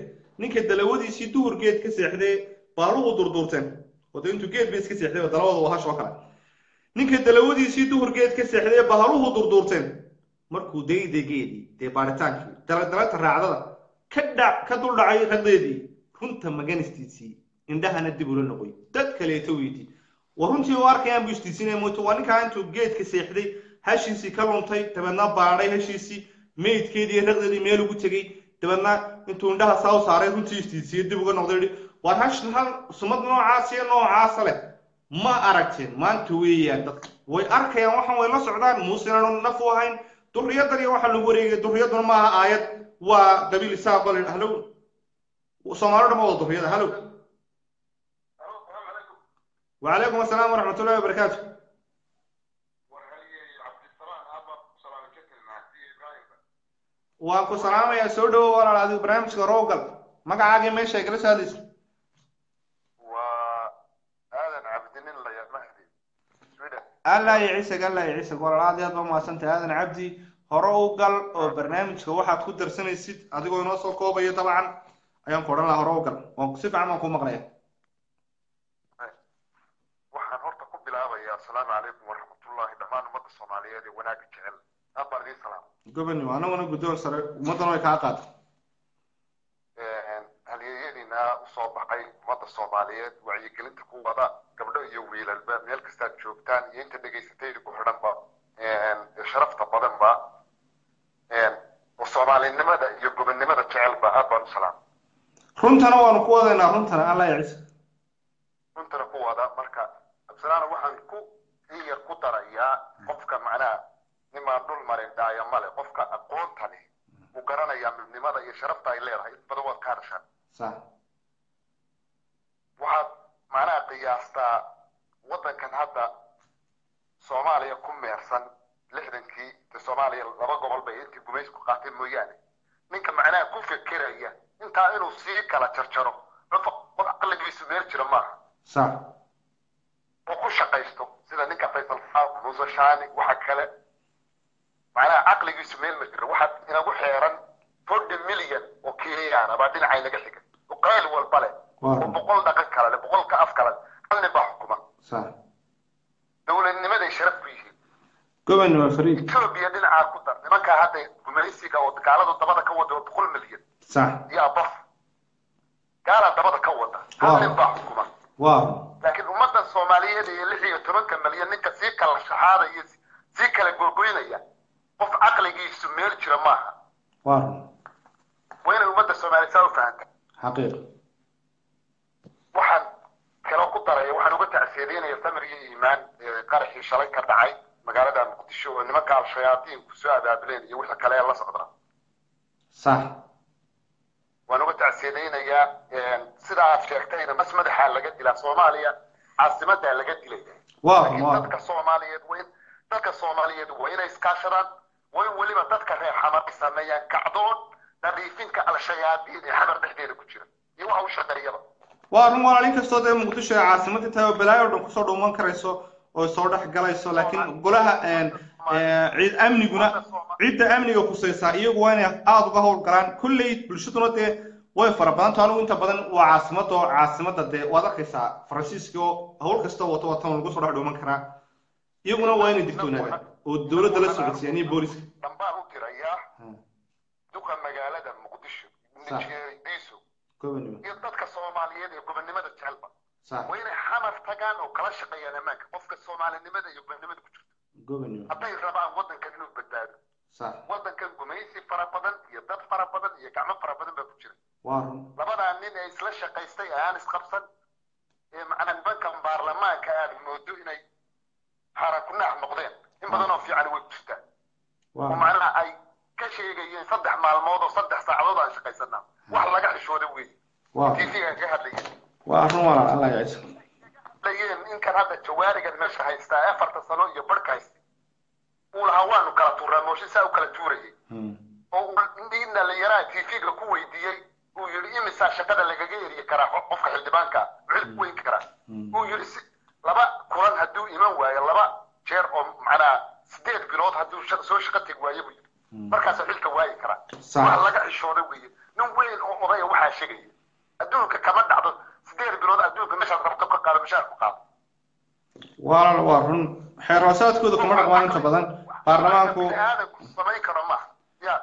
ninka dalawadiisii duhur geed ka seexday baaluhu durduurteen oo intuu geed bay iska seexday oo dalawadu waa hashoo kale. ninka dalawadiisii duhur geed ka seexday baaluhu durduurteen markuu daydegeedii dee baaritaankii daladalata raacdada ka dul dhacay radeedii runta maganistiisii indhahana dib ula noqoy dad kaleeto weydii war runtii u arkayaan buu istiisinaya mooto waa ninkaa intuu geedka seexday hashiisii ka luntay dabeedna baadhay hashiisii meydkeedii raqdeedii meel ugu tegey dabeedna intuu indhaha saa u saaray runtii istiisiye dib uga noqday yidhi war hashin hal sumad noocaas iyo noocaasa leh ma aragteen maanta weeyaan dadka way arkayaan waxan way la socdaan muusinanu naf u ahayn. durriyadan iyo waxaa lagu wareegay durriyaduna maaha aayad waa qabiil isaaqo la halow soomaali dhama wada durriyada halow. وعليكم السلام ورحمة الله وبركاته. وأنكو سلام يا سودو ولا هذا برنامج كروكل ما قاعد ماشي جلس هذا اسم. وهذا عبدين الله يا مهدي. الله يعيسك الله يعيسك ولا هذا يضم واسنت هذا عبدي هروكل أو برنامج كواحد كود درسنا الست هذا يقول نوصل كوباية طبعا أيام كورونا هروكل وقصف عمكم مقنعة. السلام عليكم ورحمة الله دمان مدة الصومالية دي وناك الجعل أبار دي سلام قبلني وأنا قدور سر مدة كعقد هل يجينا صوبحي مدة الصومالية وعي قلنت قوة قبل يومي للباب ميلك استاد شوفتان ينت دقي ستيري كحرم با شرفت بدن با والصومالي النمدة يبقى النمدة الجعل با أبار سلام رنتنا ونقوة ذينا رنتنا الله يعيش رنتنا قوة ذا مركا بسرعة waxaan ku darayaa qofka macnaha nimaan dhul marin daaya male qofka aqoonta leh uu garanaya midnimada iyo sharafta ay leedahay badan waa ka dhashan sax waxaad macnaha qiyaastaa wadankan hadda Soomaaliya ku meersan 60kii ta Soomaaliya laba gobol bay intii gumeys ku qaatay mooyaane ninka macnaha ku fikiraya inta inuu sii kala jarjaro qof aqligiisu meel jira ma sax وكل شقيسته سيدا نيكا فيصل حاق موسى شاني واحد كلا معناها عقلي يسميل مجرى واحد إنا أقول حيران 40 مليون وكي أنا بعدين عينك حكا وقال والبلد وبقول دقيق كلا بقول كأف كلا قلني بحكمة صح دولة إن ماذا يشرف فيه كمان وفريد شو بيدين عاقدر لما كان هذا بمريسي كود قالوا الضبط كود وبقول مليون صح يا ضف قال الضبط كود قلني بحكمة واو لكن ummadda Soomaaliyeed ee 16 milyan ninka si kala shahaadaya si kala gogoynaya qof aqligiisu meel jira maaha waaw wayna ummadda Soomaaliyeed soo fahantaa xaqiiq waxaan kala ku daray waxaan uga tacsiideynaya samriga iimaan qaraxii shalay ka dhacay magaalada Muqdisho oo nimanka al-shayaadiin ku soo abaabuleen iyo wixii kale la socda صح waan uga tacsiideynaya sida aad sheegtayna mas madaxa laga dilaa Soomaaliya caasimada laga dilay dadka Soomaaliyeed waa inay iskaashadaan way waliba dadka reer xamar sameeyaan kacdoon nadiifinka al-shayaadiin ee xamar dhexdeeda ku jira iyo waxa uu shaqeeyaba waan walaaliin kastoo ee Muqdisho ee caasimada tahay balaayo dhan ku soo dhawaan karayso oo soo dhex galayso laakiin golaha ciid amniguna ciidda amniga khusaysa iyagu waa inay aad uga howl galaan kullay bulshaduna dee way farabadan anigu inta badan waa caasimada dee waad arkaysaa Faransiiska howl kasta wato watan lagu soo dhex dhawaan karaa iyaguna waa inay digtoonaadaan oo dawladda la socodsiiyaan booliska dambaan u tirayaa duqa magaalada Muqdisho gobonimo iyo dadka Soomaaliyeed ee gobonimada jecelba sax waa inay xamar tagaan oo kala shaqeeyaan ammaanka qofka Soomaalinimada iyo gobonimada ku jirta gobonimo hadday rabaan waddankan inuu badbaado sax waddankan gumaysi fara badan iyo dad fara badan iyo gacmo fara badan baa ku jira waa run labadaa nin ee isla shaqaystay aan isqabsan ee macna nimankan baarlamaanka aad moodo inay xarakunaax noqdeen in badan oo fiican way jirtaa oo macnaha ay ka sheegayeen 3 maalmood oo 3 saacadood aan shaqaysanaa wax laga xishooda weey TV-ga ka hadlayeen waa run wala Allah ya isku layeen in kan hadda jawaariga meesha haystaa 4 sano iyo barka haystay uu lahaa waanu kala tuuraa mooshin saa u kala tuurayay oo inna la yaraa TV-ga ku weydiiyay uu yiri imisa shaqada lagaga yeeriyo karaa qofka xildhibaanka cid weyn kara uu yiri laba kulan haduu iman waayo laba jeer oo macna 8 bilood haduu soo shaqo tag waayo buu markaas xilka waayi kara waxa laga xishooday weeye nin weyn oo oday waxa sheegay adduunka kama dhacdo 8 bilood adduunka meesha rabto ka qaado mishaar ku qaado waa run xeeroosaadkooda kuma dhaqmaan inta badan baarlamaanku samayn karo ma ya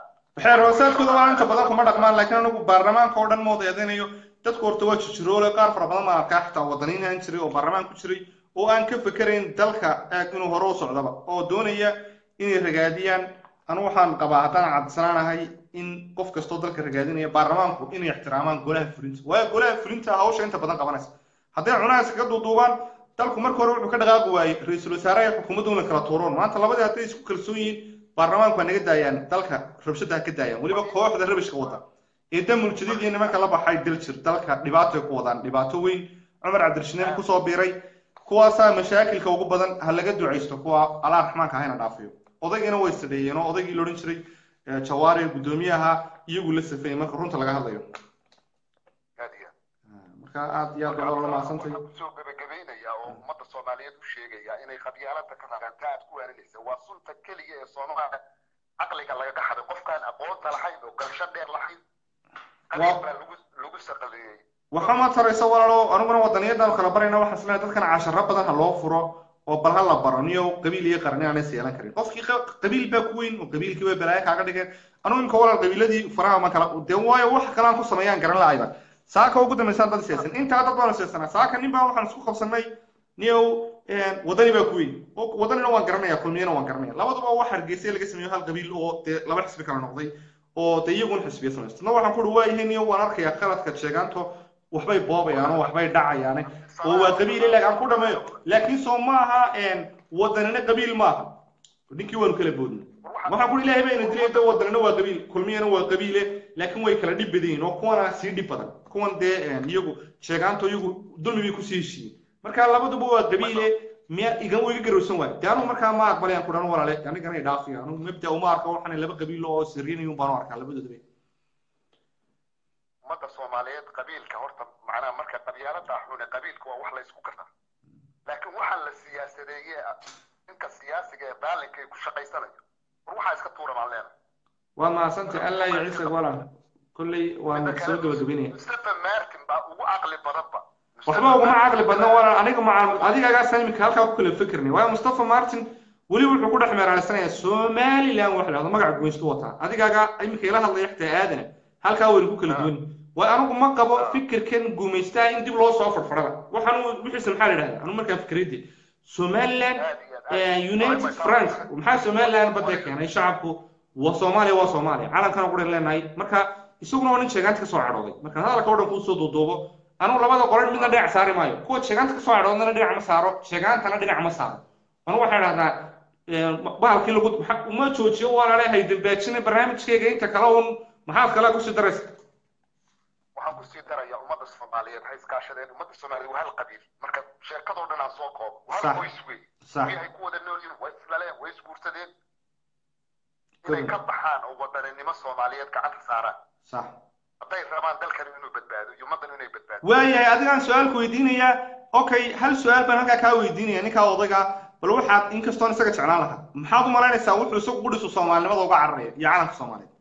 xeeroosaadkooda waa inta badan kuma dhaqmaan laakiin anagu baarlamaanka oo dhan ma wadaadinayo dadku horta waa jijiroole qaar fara badan ma arkaa xitaa wadaniinaan jiray oo baarlamaanku jiray oo aan ka fikirayn dalka inuu hore u socdaba oo doonaya inay ragaadiyaan anu waxaan qabaa haddaan cadsanaanahay in qof kastoo dalka ragaadinaya baarlamaanku inay ixtiraamaan golaha fulinta waayo golaha fulinta hawsha inta badan qabanaysa hadday cunaha iskaga duuduubaan dalku marka hore wuxuu ka dhaqaaqi waayey ra-iisul wasaaraha xukuumaddu la kala tuuroon maanta labadii hadday isku kalsoon yihiin baarlamaanku waa naga daayaan dalka rabshada ka daayaan weliba kooxda rabishka wada ee damul jadiid iyo nimanka la baxay diljir dalka dhibaato ku wadaan dhibaato weyn cumar cabdirashiid ku soo biiray kuwaasaa mashaakilka ugu badan ha laga ducaysto kuwa Allah raxmaanka hayna dhaafiyo odaygina way sadeeyeen oo odaygii loorin jiray jawaari gudoomiyaha iyagu la safay marka runta laga hadlayo marka aad iyo aad loo maasantay soo gabagabeynaya oo ummadda Soomaaliyeed u sheegaya inay qabyaalada ka raqanta aad ku aaninaysa waa sunta kaliya ee Soomaaliya aqliga laga dhaxday qofkaan aqoonta lahayn oo galsho dheer lahayn lagu saqaleeyay waxaa ma taraysa walaalo anuguna wadaniyadan kala barayna waxa isla dadkan casharo badan loo furo oo bal la baraniyo qabiil iyo qarni aan yeelan karin qofkii qabiil ba ku weyn oo qabiilkii way balaa kaaga dhigeen anu imka walaal qabiiladii faraha ma kala de waayo wax kala aan ku sameeyaan garan laayba saaka ugu dambaysan dad seesan inta dad baan seesana saaka nin baa waxaan isku qabsanay niyow wadani ba ku weyn oo wadanina waan garanayaa kulmiyana waan garanayaa labaduba wax hargeysay laga sameeyo hal qabiil oo laba xisbi kala noqday oo iyagu xisbiya sameeyay waxaan ku dhawaayeen niyow waan arkayaa qaladka sheeganto waxbay boobayaan oo waxbay dhacayaan oo waa qabiil ilaa aan ku dhameeyo laakiin soo maaha wadanina qabiil maaha ninkii waan kala boodin waxa ku ilaahay bayna dileedo wadanina waa qabiil kulmiyana waa qabiile laakiin way kala dhib badeen oo kuwana si dhib badan kuwan iyagu sheegaanto iyagu dulmi ku siishiin marka labaduba waa qabiile miya iga way garowsan waay taanu marka ma aqbalayaan ku dhan walaale aniga inay dhaafiyaan anu mabda uma arka waxaan laba qabiil oo sirriin baan arkaa labadooda ummadda Soomaaliyeed qabiilka horta macna marka qabyaalada xuna qabiilka waa wax la isku gartaa laakiin waxa la siyaasadeeyay inka siyaasiga ee daalinka ay ku shaqaysanayo waxa iska tuura maaleen waa ma santa Allah yaciisa wala kulli waan soo gabagabinay Stephen Martin baa ugu aqli badan ba waxba ugu aqli badan wala aniga ma adiga saamika halka ku kala fikirnay waa Mustafa Martin wali wuxuu ku dhaxmeeraysanaya Soomaaliland wax la magac goysto wata adiga imika ila hadlay xitaa aadana halka way ku kala duwan way anigu ma qabo fikirkan guumeystaa in dib loo soo farfarada waxaan wixii maxaa la yiraahdaa anigu markaan fikradii Somaliland United France maxaa Somaliland baday keenay shacabku waa Soomaaliya caalamkana ku dhaleynay marka isaguna waa nin sheeganta ka soo cadhooday marka hadalka oo dhan ku soo duuduubo anigu labada qoran midna dhinac saari maayo kuwa sheeganta ka soo cadhoodana dhinac ma saaro sheegantana dhinac ma saaro anigu waxaan raahdaa baalkii lagu uma joojiyo walaalahay hay dambaajinay barnaamijkeega inta kala un maxaa kala ku sii daraysaa waxaan ku sii darayaa ummadda Soomaaliyeed hay iskaashadeen ummadda Soomaaliyeed waa hal qabiil marka sheekadoo dhan aan soo koobo waa qoys weey waxay ku wada nool yihiin way islaleen way isguursadeen inay ka baxaan oo wadaninimo Soomaaliyeed gacanta saaraan sax hadday rabaan dalkan inuu badbaado iyo ummaddan inay badbaado waayahay adigaan su'aal ku weydiinayaa okay hal su'aal baan halkaa kaa weydiinaya ninka odayga bal waxaad inkastoo isaga jeclaan lahaa maxaad u malaynaysaa wuxuu isagu qudhisu Soomaalinimada uga cararaya iyo caalamka Soomaaliyeed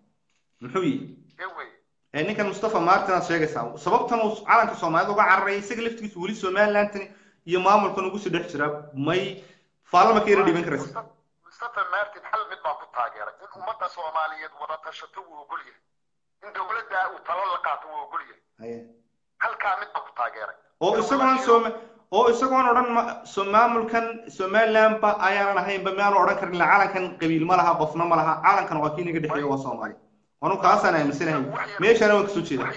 muxuu yahay ninkan Mustafa Martin sheegaysaa sababtan uu caalamka Soomaaliyeed uga cararayay isaga laftigiisu wali Somaliland iyo maamulkan ugu soo dhex jira may faalama ka yara dhiban karaysa Mustafa Martin hal mid baa ku taageeray in ummadda Soomaaliyeed wada tashato uu ogol yahay in dowladda uu talo la qaato wuu ogol yahay halkaa mid ku taageeray oo isagoon odhan maamulkan Somaliland ba ayaan ahaynba maanu odhan karin calankan qabiil ma laha qofna ma laha calankan waa kii naga dhexeeyo waa Soomaali anu kaasana aaminsanahay meeshana waan kasoo jeedaa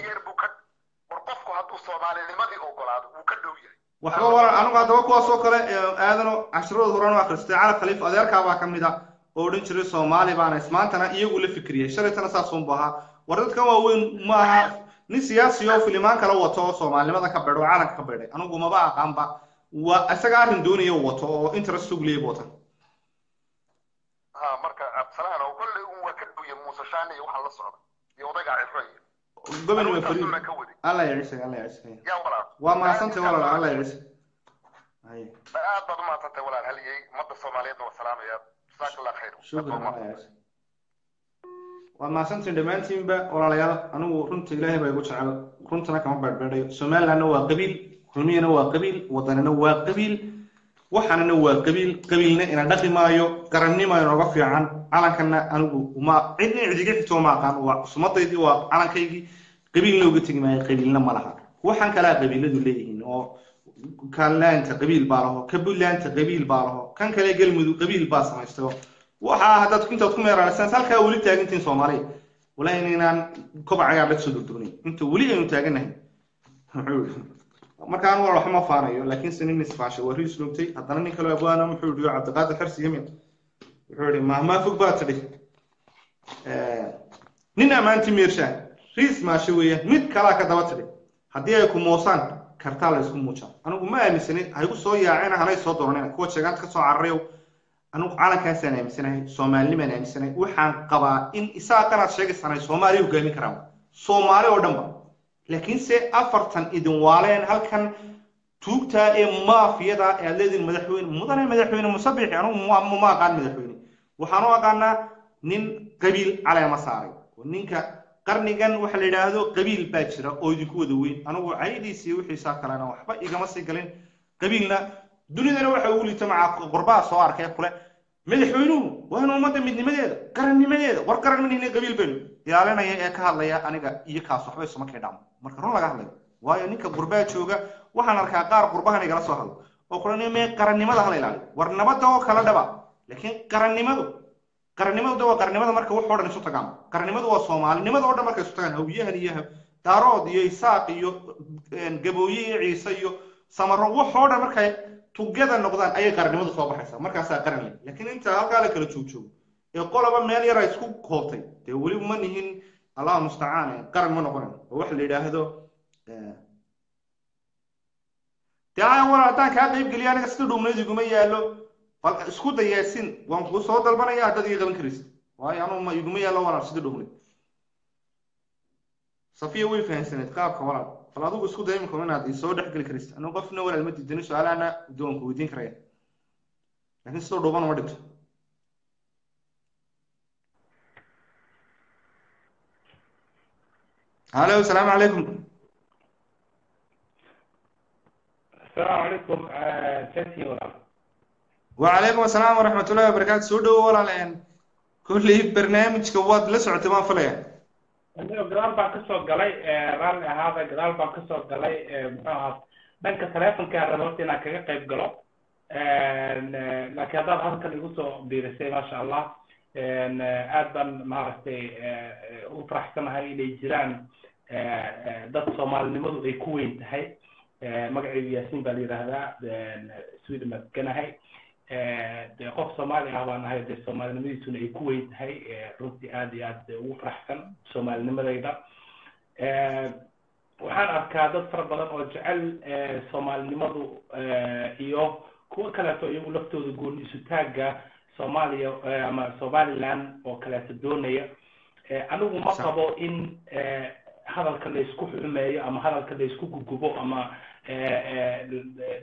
war qofku hadduu Soomaalinimadii ogolaado wuu ka dhow yahay waxba wala anigu hadaba kuwaas oo kale aadano casharada horan u akhristay cali khaliif adeerka baa kamid ah oo odhan jiray Soomaali baana ismaantana iyagu la fikriyay shalaytana saas uun baaha war dadkan waa weyn ma aha nin siyaasi oo filimaan kala wato Soomaalinimada ka beedho calanka ka beedhay anigu maba aqaanba waa asaga arin doonaya wato oo interest ugu leeyahay wata marka absalaan oo kulli uu waa ka duuya Muuse Shaani iyo waxa la socda iyo odaga Cifray gobol ma fariid Allah ya ciise ya walaal waa ma santay walaal Allah ya ciise ay aad ma santay walaal haliyay madda Soomaaliyeed oo salaamaya jazakallahu khayr shukran waa ma santay dhamaantiinba walaalayaal anigu runta Ilaahay baa igu jecel runtana kama badbaadayo Soomaaliland waa qabiil kulmiyana waa qabiil wadanana waa qabiil waxaana waa qabiilna ina dhaqi maayo qarannimo inooga fiican calankana anigu uma cidna cidiga xitoo ma aqaan waa sumadeedii waa calankaygi qabiilna uga tagi maayo qabiilna ma laha waxaan kala qabiiladu leeyihiin oo kalaanta qabiil baa laho kabulaanta qabiil baa laho kan kale galmudug qabiil baa samaysto waxa hadad inta ku meeraysan halka wali taagantiin Soomaaliya walaa inaan kobacaga dad soo durdurnay inta wali aynu taaganahay markaan wax ma faanayo laakiin sinin isfaashay waa riis lugtay haddana nin kale abwaana wuxuu yiri Cabdiqaadir Xarsi Yemen wuxuu yiri ma fog baa tidhi nin amaanti meershaan riis maashay weeyaan mid kala ka daba tidhi haddii ay ku moosaan kartaa la isku muujiyo anigu ma aaminsani ay ku soo yaaceen halay soo dooraneen kuwa sheeganta ka soo cararayo anigu calankaas aan aaminsanahay Soomaalnimo aan aaminsanahay waxaan qabaa in isaaqana sheegaysanay Soomaaliya hogaamin karaan Soomaali oo dhanba laakiin se afartan idin waaleen halkan tuugta ee maafiyada ee leedin madaxweyne Musabixi anigu ma aqaan madaxweyne waxaan u aqaanaa nin qabiil caleema saaray ninka qarnigan waxa la yiraahdo qabiil baa jira oo idinku wada weyn anigu caydiisii wixii saa kalena waxba igama sii galin qabiilna dunidana waxa uu liita maca qurbaa soo arkay kule madaxweynuhu waa inuu umada midnimadeeda qarannimadeeda war qarannimadeena qabiil been ilaalinaya ee ka hadlaya aniga iyo kaas waxba isma keenay marka run laga hadlayo waayo ninka qurbaa jooga waxaan arkaa qaar qurbahan igala soo hadlo oo qornimada qarannimada hal ilaaliyo war nabada oo kala dhaba laakiin qarannimadu waa qarannimada marka wax oo dhan isu tagaan qarannimadu waa Soomaalinimada oo dhan marka isu tagaan hawiyahan iyo daarood iyo isaaq iyo gabooyi iyo ciise iyo samaro wax oo dhan marka tugada noqdaan ayay qarannimadu soo baxaysaa markaas ay qaran laakiin inta halka la kala joogjoog ee qolaba meel yar isku koobtay de wali ma nihin Allah musta'aan qaran ma noqon oo wax la yiraahdo taa wala taan ka qayb galiya aniga sida dhuumnaydu kuma yaalo fal isku dayaysin waan ku soo dalbanaya dad iga qaban karis waayo anu ma iguma yaalo wala sida dhuumnay Safiya way fahansanad qaabka wala fal adigu isku dayay imka inaad soo dhaxgal karis anu qofna wala ma diidin su'aalana doonku weydiin karaya laakiin soo dhooban ma dhigto الو السلام عليكم السلام عليكم سيدي ولا وعليكم السلام ورحمه الله وبركاته سودو ولا لين كل برنامج كواد لا سعت ما فليا انا قرال با كسو غلاي رال هذا قرال با كسو غلاي maxaa danka telefonka rabtay inaan kaga qayb galo laakiin hadda halkan igu soo biirisay ma sha Allah aad baan maaragtay u faraxsanahay inay jiraan dad Soomaalinimadu ay ku weyn tahay magaceedu Yaasiin baa la yiraahdaa Sweden ma ganahay qof Soomaali ah baan ahay Soomaalinimadiisuna ay ku weyn tahay runtii aad iyo aad ugu faraxsan Soomaalinimadayda waxaan arkaa dad fara badan oo jecel Soomaalinimadu iyo kuwa kale oo iyagu laftooda gooni isu taaga Soomaaliya ama Somaliland oo kale doonaya anigu ma qabo in hadalka la isku xumeeyo ama hadalka la isku gugubo ama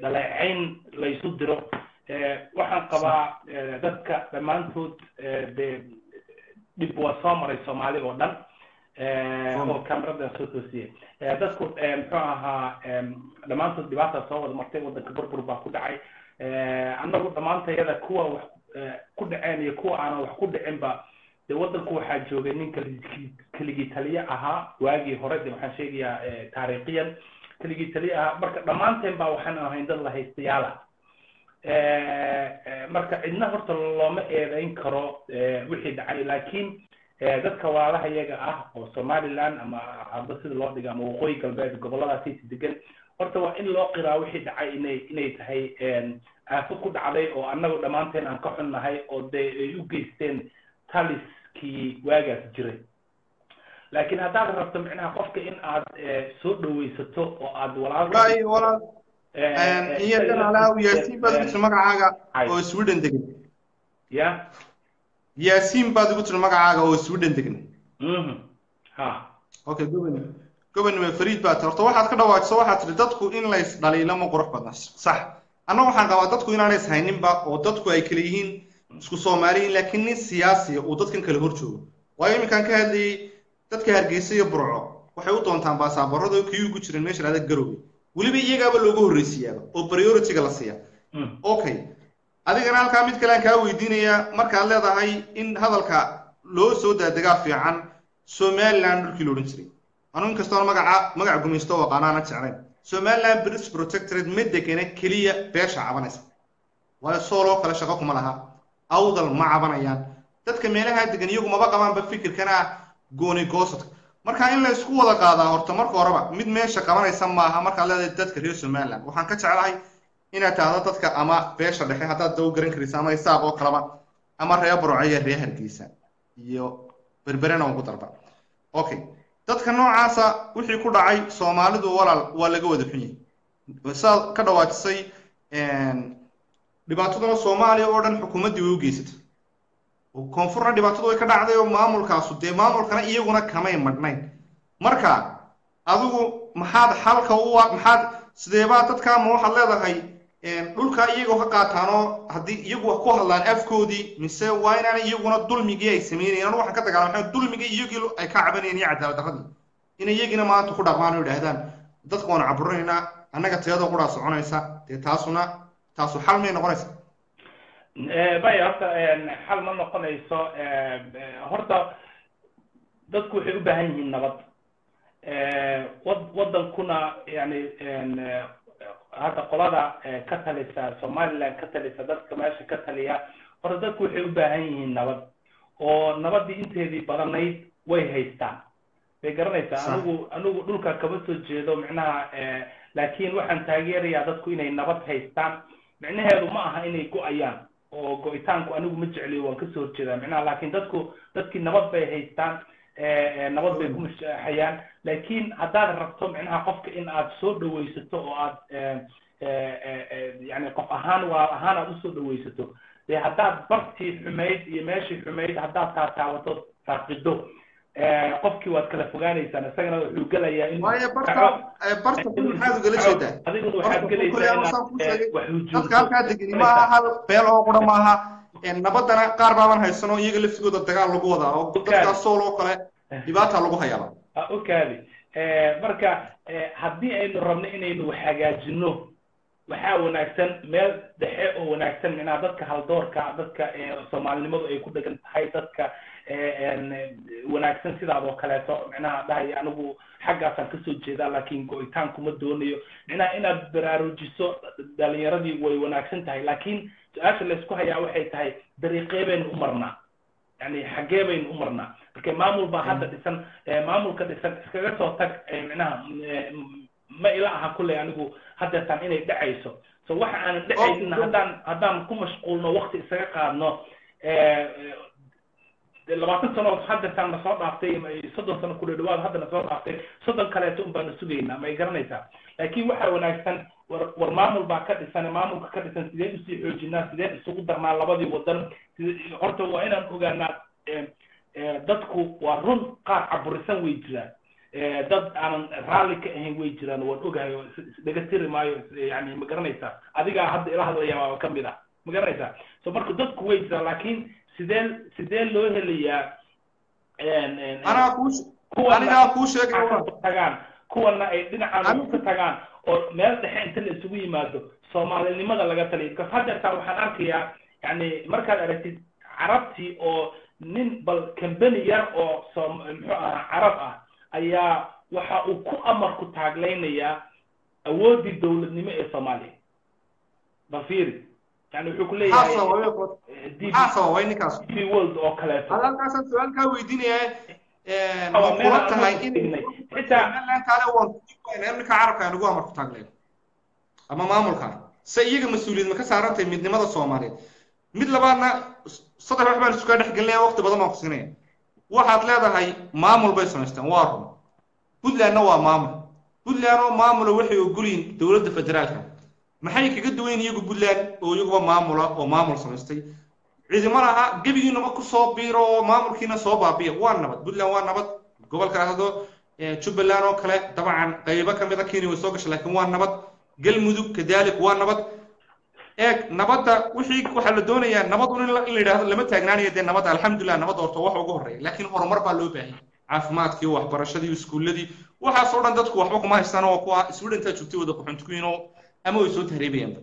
dhaleecayn la isu diro waxaan qabaa dadka dhamaantood dib waa soo maray Soomaali oo dhan oo kamarada soo toosiyay dadku muxuu ahaa dhamaantood dhibaato soo wada martay wadanka burbur baa ku dhacay anagu dhamaantayada kuwa wax ku dhaceen iyo kuwa aan wax ku dhicin ba dee waddanku waxaa joogay nin keligii taliye ahaa waagii hore dee waxaan sheegayaa taariikhiyan keligii taliye ahaa marka dhammaanteen baa waxaan ahayn dad la haystayaala marka cidna horta looma eedayn karo wixii dhacay laakiin dadka walaalaha iyaga ah oo Somaliland ama hadda sida loo dhigo ama waqooyi galbeed goboladaasi degan horta waa in loo qiraa wixii dhacay inay tahay aafad ku dhacday oo annagu dhammaanteen aan ka xunnahay oo dee ay u geysteen taliskii waagaas jiray laakiin haddaad rabto micnaha qofka in aad soo dhawaysato oo aad walaal iyadan alaa yaasiin baad ugu tiri magacaaga oo Sweden degan ya yaasiin baad ugu tiri magacaaga oo Sweden degan ha okay gobonimo Fariid baad horta waxaad ka dhawaajso waxaad tiri dadku in la is dhaliilo ma qurux badna sax annagu waxaan qabaa dadku inaanay hayninba oo dadku ay kala yihiin isku Soomaaliyiin laakiin nin siyaasi oo dadkan kala hor joogo waayo iminkan ka hadlayay dadka Hargeysa iyo Burco waxay u doontaan baasaboorada kii ugu jiray meesha adag garowga waliba iyagaaba loogu horeysiyaa oo priority-ga la siiya okay adigana halka mid kale aan ka weydiinaya marka aad leedahay in hadalka loo soo daadagaa fiican Somaliland dhulkii loo dhan jiray anu inkastoo magaca gumaysto oo qanaana jeclayn Somaliland British Protectorate midakena kaliya beesha cabanaysa waa soo kala shaqo kuma laha awdal ma cabanayaan dadka meelaha degan iyagu maba qabaanba fikirkana gooni goosadka marka in la isku wada qaadaa horta marka horeba mid meesha qabanaysa maaha marka leedahay dadka reer Somaliland waxaan ka jeclahay inaad taado dadka ama beesha dhexe haddaad doo garan karaysa ama isaaq oo kalaba ama reer Burco iyo reer Hargeysa iyo berberena ugu darba okay dadka noocaasa wixii ku dhacay Soomaalidu walaal waa laga wada xun yahay saad ka dhawaajisay dhibaatada Soomaaliya oo dhan xukuumadii way u geysatay oo koonfurna dhibaatadu way ka dhacday oo maamulkaas dee maamulkana iyaguna kamay madhnayn marka adigu maxaad xalka u maxaad sideeba dadka ma waxaad leedahay dhulka iyagoo ka qaataano haddii iyagu ku hadlaan afkoodii mise waa inaan iyaguna dulmigii ay sameeyeen waxaan ka dagaalamay dulmigii iyagii ay ka cabanayeen iyo cadaalad darradii in iyagina maanta ku dhaqmaan oo yiraahdaan dadku waan caburinaynaa annaga tayada qura soconaysa dee taasu xal may noqonaysa bay horta xal ma noqonayso horta dadku waxay u baahan yihiin nabad wadankuna yani hadda qolada ka talisa Somaliland ka talisa dadka meesha ka taliya horta dadku waxay u baahan yihiin nabad oo nabadii inteedii badanayd way haystaan bay garanaysaa anigu dhulka kaba soo jeedo micnaha laakiin waxaan taageerayaa dadku inay nabad haystaan micnaheedu ma aha inay go'ayaan oo go'itaanku anigu ma jecliyo waan ka soo horjeedaa micnaha laakiin dadkii nabad bay haystaan nabad bay ku mashaaxayaan laakiin haddaad rabto micnaha qofka in aad soo dhawaysato oo aad yani qof ahaan aad u soo dhawaysato dee haddaad bartii xumayd iyo meeshii xumayd haddaad taataawato faaqido qofkii waad kala fogaanaysaan isagana wuxuu gelayaa in waayo barta ku maxaad ugala jeedaa adiguna waxaad gelaysaa dadka halkaa degani maaha hal beel oo qura maaha nabadana qaar baaban haysano iyaga laftigooda dagaal lagu wadaa oo dadkaas sooloo kale dhibaata lagu hayaaba okaadi marka haddii aynu rabno inaynu hagaajino waxaa wanaagsan meel dhexe oo wanaagsan micnaha dadka haldoorka dadka Soomaalinimadu ay ku dhagan tahay dadka wanaagsan sidaas oo kaleeto micnaha dhahay anigu xaggaasaan ka soo jeedaa laakiin go'itaan kuma doonayo micnaha inaad baraarujiso dhalinyaradii way wanaagsan tahay laakiin su-aasha la isku hayaa waxay tahay dariiqee baynu u marnaa yani xaggee baynu u marnaa marka maamul baa hadda dhisan maamulka dhisan iskaga soo tag micnaha ma ila aha kulley anigu haddeetaan inay dhacayso so waxa aan dhacayna haddaan ku mashquulno waqti isaga qaadno 20 sano haddeetaan na soo dhaaftay 30 sano ku dhawaad hadda na soo dhaaftay 30 kaleeto un baan sugaynaa ma garanaysaa laakiin waxa wanaagsan war maamul baa ka dhisan maamulka ka dhisan sidee u sii xoojinaa sidee isugu darnaa labadii wadan horta waa inaan ogaanaa dadku waa run qaar caburisan way jiraan dad aanan raalli ka ahayn way jiraan waan ogahay isdhaga tiri maayo yani ma garanaysaa adigaa hadda ila hadlaya waa ka mid ah ma garanaysaa so marka dadku way jiraan laakiin sidee loo helayaa anigaa kuu sheegay tagaan kuwana ay dhinacaan ka tagaan oo meel dhexe inta la isugu yimaado Soomaalinimada laga taliyo ka hadda waxaan arkayaa yani markaad aragtid carabtii oo nin bal kambani yar oo muxuu ahaa carab ah ayaa waxa uu ku amar ku taaglaynayaa awoodii dowladnimo ee Soomaaliya bafiri yani wuxuu ku leeyahay xasaway ninkaas في world oo kale halkaas su'aal ka weydiinaya ma kula tahay in xitaa lan taale waan ku ninka carabka ugu amar ku taagleen ama maamulka si iyaga mas'uuliyad ma ka saarantay midnimada Soomaaliyeed mid labaadna saddex wax baan isku dhaxgalnay waqti badan oo kusinay waxaad leedahay maamul bay samaystaan waa run Puntland waa maamul Puntland oo maamul waxay ogoliin dawladda federaalka maxay kaga duwan iyagu Puntland oo iyagu maamula oo maamul samaystay ciidamada gabigiina ma ku soo biiro maamulkiina soo baabiyo waa nabad Puntland waa nabad gobolka hado Jubbaland oo kale dabcan qaybo kamid ah Kenya way soo gashay laakiin waa nabad galmudug kadalik waa nabad nabadda wixii waxa la doonayaa nabad in la yiraahdo lama taagnaanayo de nabad alxamdulillah nabad horta wax ugu horeeya laakiin horumar baa loo baahan caafimaadkii waxbarashadii iskuuladii waxa soo dhan dadku waxba kuma haystaan oo kuwa iswidinta joogtay wada quxuntukiino ama way soo tahriibayaan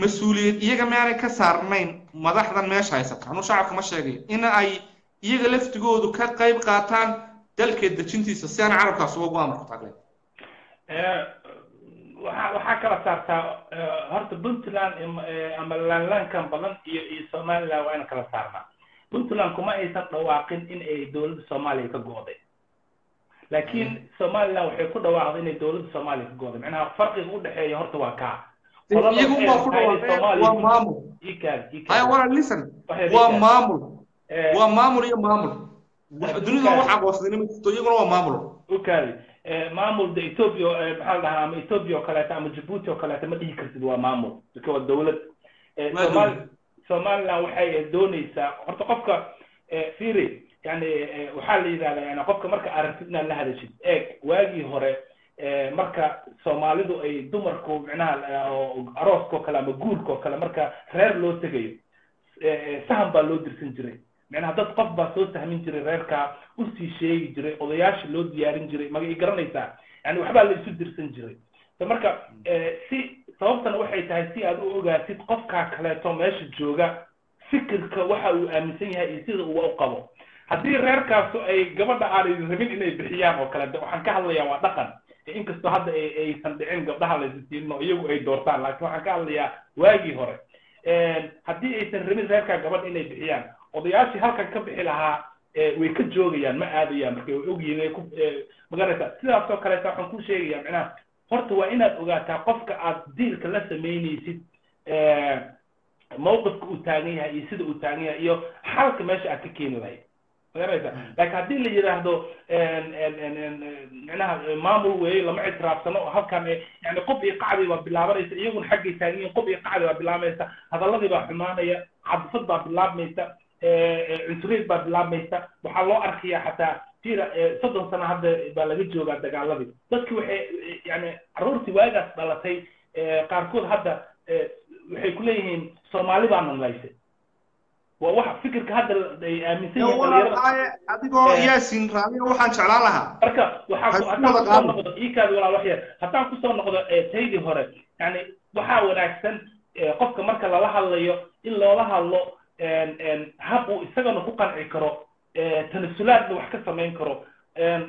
mas'uuliyad iyaga maanay ka saarnayn madaxdan meesha haysata anu shacabka ma sheegay in ay iyaga laftigoodu ka qayb qaataan dalka dejintiisa si aan carabkaas uga amar ku taagleen waxa kala saartaa horta Puntland ama Laankan badan iyo Soomaaliland waa in kala saarnaa Puntland kuma aysan dhawaaqin in ay dawladda Soomaaliya ka go'day laakiin Soomaaliland waxay ku dhawaaqday in ay dawladda Soomaaliya ka go'day macnaha farqiga u dhaxeeya horta waa ka iyagu ma ku dhawaaqay waa maamul ay wara listen waa maamul iyo maamul dunida waxa qoosday in iyaguna waa maamul okay maamul de Ethiopia maxaa la dhahaa ama Ethiopia oo kale ama Djibouti oo kale ma dhihi kartid waa maamul dadka waa dawlad Soomaaliland waxay doonaysaa horta qofka fiiri yani waxa la yiraahdaa yani qofka marka aragtidna la hadashid waagi hore marka Soomaalidu ay dumarku macnaha arooska kale ama guurka kale marka reer loo tagayo sahan baa loo dirsan jiray macnaha dad qof baa soo sahmin jiray reerka u sii sheegi jiray odayaasha loo diyaarin jiray ma ay garanaysaa yani waxba la isu dirsan jiray marka si sababtan waxay tahay si aad u ogaatid qofka kale to meesha jooga fikirka waxa uu aaminsan yahay sida uu u qabo haddii reerkaas ay gabadha aan rabin inay bixiyaan oo kale waxaan ka hadlayaa waa dhaqan inkastoo hadda aysan dhicin gabdhaha la siino iyagu ay doortaan laakiin waxaan ka hadlayaa waagii hore haddii aysan rabin reerka gabadha inay bixiyaan odayaashii halkan ka bixi lahaa way ka joogayaan ma aadayaan markay ogyihiin magaraysa sidaas oo kale waxaan ku sheegayaa macnaha horta waa inaad ogaataa qofka aad diilka la sameynaysid mowqifka uu taagan yahay iyo sida uu taagan yahay iyo xalka meesha aad ka keeni lahayd magaraysa laakiin haddii la yiraahdo macnaha maamul weeye lama ictiraafsano halkan yani qof iyo qacdi baa bilaabanaysa iyaguna xaggay taagan yihiin qof iyo qacdi baa bilaabaysa hadaladii baa xumaanaya cadfad baa bilaabmaysa cunsureed baa bilaabmaysa waxaa loo arkayaa xataa tira 30 sano hadda baa laga joogaa dagaaladii dadkii waxay yani caruurtii waagaas dhalatay qaarkood hadda waxay ku leeyihiin Soomaali baa nanlaysay waa wax fikirka hadda ay aaminsan yihiin adigoo yaasin raaliyo waxaan jeclaan lahaa marka waxa ikaad walaal wax yar haddaan ku soo noqdo taydii hore yani waxa wanaagsan qofka marka lala hadlayo in loola hadlo hab uu isagana ku qanci karo tanasulaadna wax ka samayn karo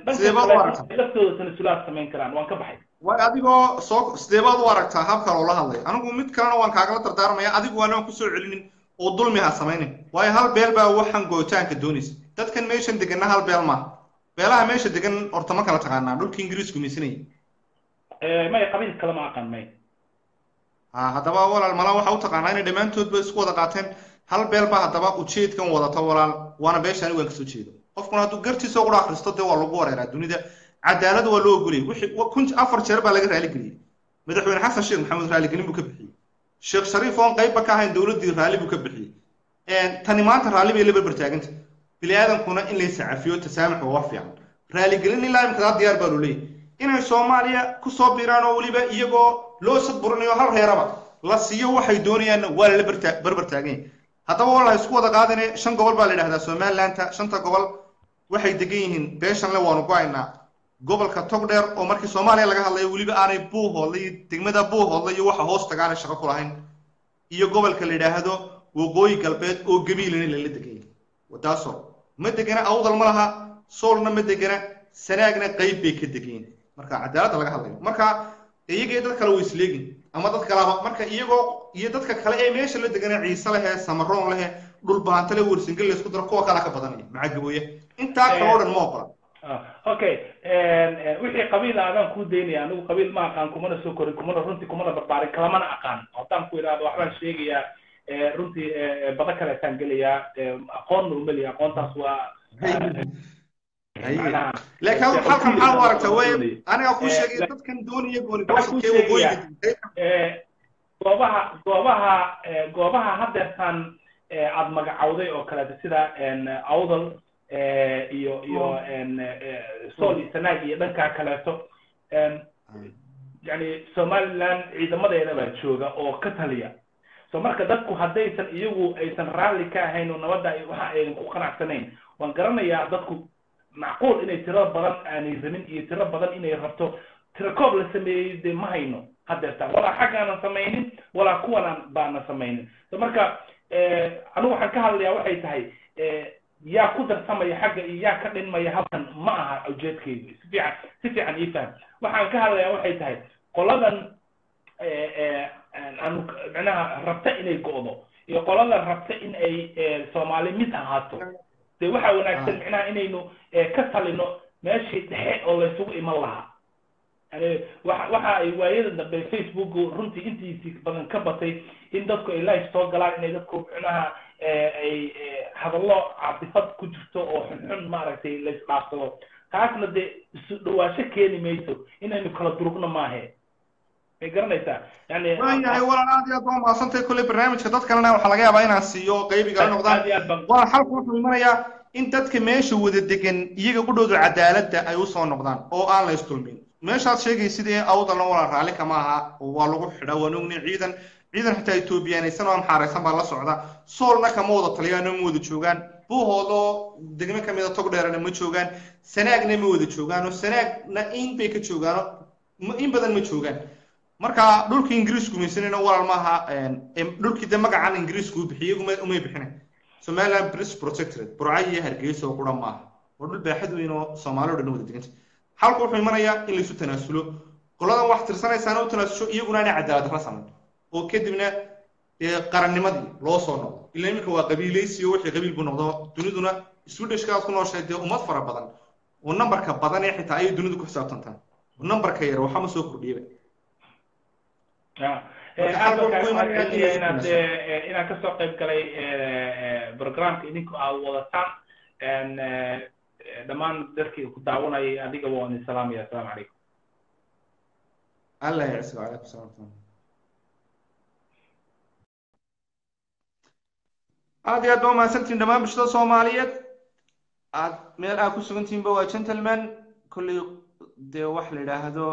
dadkooda tanasulaad samayn karaan waan ka baxay way adigoo soo sideebaad u aragtaa habka loola hadlay anigu mid kalena waan kaagala dardaarmaya adigu waan ku soo celinin oo dulmi ha samaynin way hal beel baa waxan gootaanka doonaysa dadkan meeshan deganna hal beel ma beelaha meesha degan horta ma kala taqaanaa dhulka Ingiriisku miisanay ma qabiil kala ma aqaan may haddaba walaal mala waxa u taqaanaa inay dhamaantoodba isku wada qaateen hal beel baa haddaba ujeedkan wadata walaal waana beeshan waan ka soo jeedo qofkuna hadduu gartiisa ugu akhristo dee waa lagu wareeraa dunida cadaalad waa loo ogoliyay wixii 4 jeer baa laga raali geliyay madaxweyne xasan sheekh maxamed raali gelin buu ka bixiyay sheekh shariif oo qayb ka ahayn dawladii raali buu ka bixiyay tani maanta raali bay la barbar taaganta bili aadankuna in la iscafiyo tasaamax waa fiican raali gelin ilaa imka diyaar baa loo leeyahay inay Soomaaliya ku soo biiraan oo waliba iyagoo loo sadburinayo hal reeraba la siiyo waxay doonayaan waa la barbar taagan haddaba wallahi isku wada qaadanay 5 gobol baa la yiraahdaa Somaliland 5 gobol waxay degan yihiin beeshan le waanu go'aynaa gobolka Togdheer oo markii Soomaaliya laga hadlayo waliba aanay buuhoodlay degmada buuhoodlay waxa hoos tagaan shaqo ku lahayn iyo gobolka la yiraahdo waqooyi galbeed oo gabiilina la degan wadaaso ma degana awdal ma laha soolna ma degana sanaagna qayb bay ka degeen marka cadaaladda laga hadlayo marka iyaga dad kale way isleegin ama dad kalaba marka iyagoo iyo dadka kale ee meesha la degana ciise leh samaroon leh dhul baantale warsingel la isku daro kuwa kale ka badanaya maca gabooye intaa kale oo dhan ma ogola okay wixii qabiil aadan ku deynaya anigu qabiil ma aqaan kumana soo korin kumana runtii kumana barbaarin kalamana aqaan haddaan ku idhaahdo waxbaan sheegayaa runtii bada kale taan gelayaa aqoonna umeliya aqoontaas waa laakiin halkan maxaad u aragtaa way aniga ku sheegay dadkan doonaya gooni goosodkee waqooyiga goobaha haddeertaan aad magacawday oo kaleeto sida awdal iyo sool iyo sanaag iyo dhankaa kaleeto yani somaliland ciidamadeeda baa jooga oo ka taliya so marka dadku haddaysan iyagu aysan raalli ka ahayn oo nabadda waxa aynan ku qanacsanayn waan garanayaa dadku macquul inay tiro badan aanay rabin iyo tiro badan inay rabto tiro koob la sameeyey dee ma hayno haddeertaan walaa xaggaanan samaynin walaa kuwanaan baanan samaynin so marka anigu waxaan ka hadlayaa waxay tahay yaa ku darsamaya xagga iyo yaa ka dhinmaya halkan ma aha ujeedkaygu si fiican ii faham waxaan ka hadlayaa waxay tahay qoladan aanu macnaha rabta inay go'do iyo qoladan rabta in ay soomaali mid ahaato dee waxaa wanaagsan macnaha inaynu ka talino meeshii dhexe oo laysugu iman lahaa yani waxa ay waayada dambe facebook runtii intiisii badan ka batay in dadku ay live soo galaan inay dadku macnaha ay hadallo catifad ku jirto oo xunxun maaragtay la isdhaafsado taasna dee isu dhawaasho keeni mayso inaynu kala durugno maahe may garanaysaa yani waayahay walaan aad iyo aad baa mahadsantahay kolley barnaamijka dad kalena waxaa laga yaabaa inaan siiyo qaybiga la noqdaan waa xalku wuxuu imanayaa in dadka meesha wada degan iyaga u dhowdo cadaaladda ay u soo noqdaan oo aan la istulmin meeshaad sheegaysid ee awdalna walaa raalli kama aha waa lagu xidha waan ogni ciidan xitaa etoobiyaanaysan oo amxaaraysan baa la socda soolna kama wada taliyaan oo ma wada joogaan buuhoodoo degmo ka mida tog dheerana ma joogaan sanaagna ma wada joogaan oo sanaagna in bay ka joogaan in badan ma joogaan marka dhulkii ingiriisku maysanayna walaal maaha dhulkii de magacan ingiriisku uu bixiyey umay bixinay somaliland british protectorate burca iyo hargeysa oo qura maaha waa dhul baaxad weyn oo soomaali o dhan wada deganta halku wuxuu imanayaa in laysu tanaasulo qoladan wax tirsanaysaana u tanaasusho iyaguna inay cadaalad darra samayn oo kadibna qarannimadii loo soo noqdo ilaa iminka waa qabiilaysiyo wixii qabiil buu noqdo duniduna swedishkaas ku nooshahay dee ummad fara badan oo nambarka badan ee xitaa ayay dunidu ku xisaabtantaa nambarka yar waxama soo kordhiyaba inaan kasoo qayb galay programka idinku aad wadataan dhammaan dadkii ku daawanayay adiga waan salaamaya assalaamu calaykum allah yacsigo calaykum salaam aad iyo aad baa mahadsantihiin dhammaan bulshada soomaaliyeed aad meel aad ku sugantihiinba waa gentleman kolley dee wax la yidhaahdo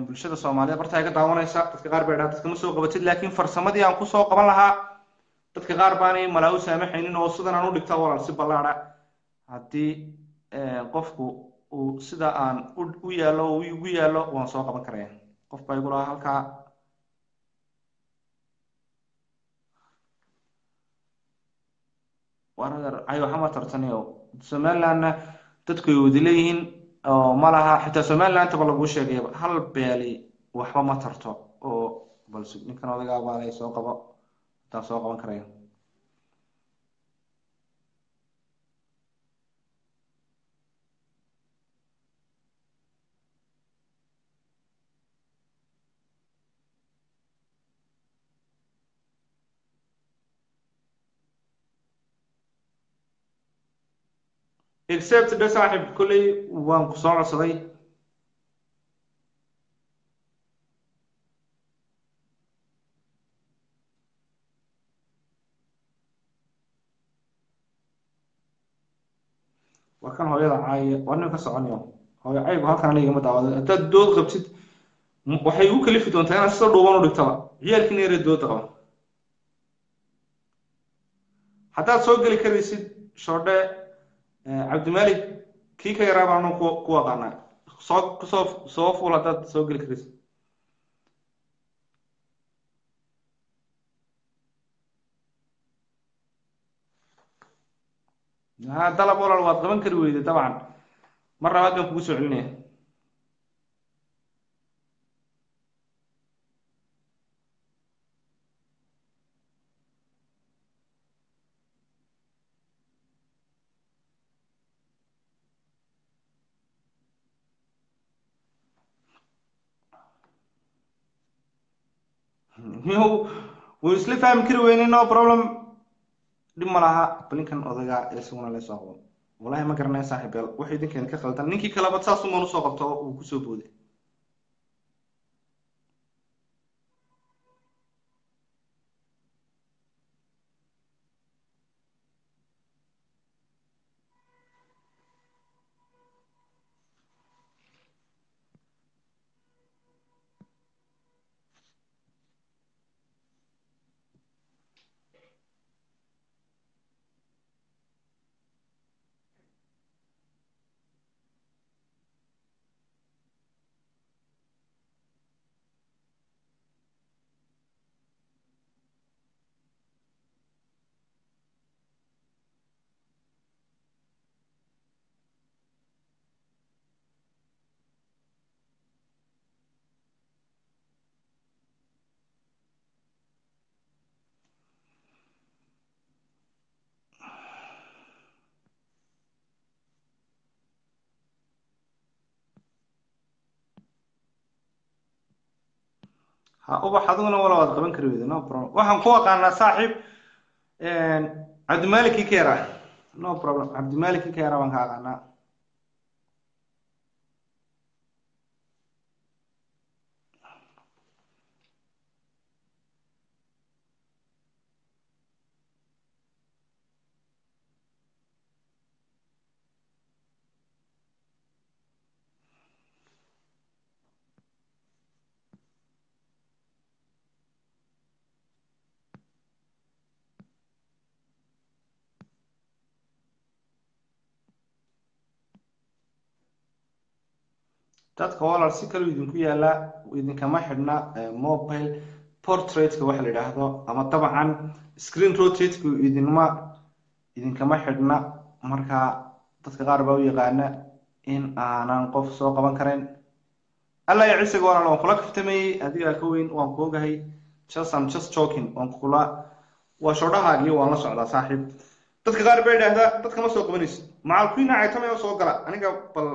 bulshada soomaaliyeed barta ay ka daawanaysa dadka qaar bay dhaha dadka ma soo qabatid laakiin farsamadii aan kusoo qaban lahaa dadka qaar baanay malaa u saamaxaynin oo sidan aan u dhigta walaal si ballaadha haddii qofku uu sida aan u yaallo oo igu yaallo waan soo qaban karaya qof baa igu lahaa halkaa waradar ayo xama tartaniyo somalilandna dadku ay wada leeyihiin oo ma laha xitaa somalilandta ba lagu sheegayaba hal beeli waxba ma tarto oo balse ninkan odagaa baalay soo qabo intaan soo qaban karaya except ده صاحب كلي وان كسر عصري وكان هو يضع عاي وانا كسرني هو عيب هالكان أنا يوم دعوة أنت دود قبضت وحيوك اللي في دون تاني أصلا دوبانو دكتور عيال كني يرد دود طبعا حتى سوق اللي كريسي شرده عبد الملك كي كي رابع نو كوا قانا صوف ولا تات سوق الكريس ها طلب ولا الواد قبل كرويده طبعا مرة ما كان كوسو علنيه هو ويسلي فاهم كرويني نو بروبلم dhib ma laha blinkan odaga isaguna la soo qabo wallahi ma garanay saaxiib yal wixii idinkan ka khaldan ninkii kale bad saas uma soo qabto uu ku soo booday ha ubax aduguna wala waad qaban kari weydo no problem waxaan ku aqaanaa saaxiib cabdimalik keera no problem cabdimalik keera waan ka aqaanaa dadka walaal si kale idinku yaala idinkama xidhna mobile portrait-ka waxa la yiraahdo ama dabcan screen rotate-ku idinkama xidhna marka dadka qaar baa u yaqaana in aanan qof soo qaban karin alla ya ciise walaal waan kula kaftamay adiga ka weyn waan ku ogahay just joking waan kula waa shoodhahaagii waan la socdaa saaxiib dadka qaar baa yiraahdaa dadka ma soo qabanayso macalkiina ay tamay soo gala aniga bal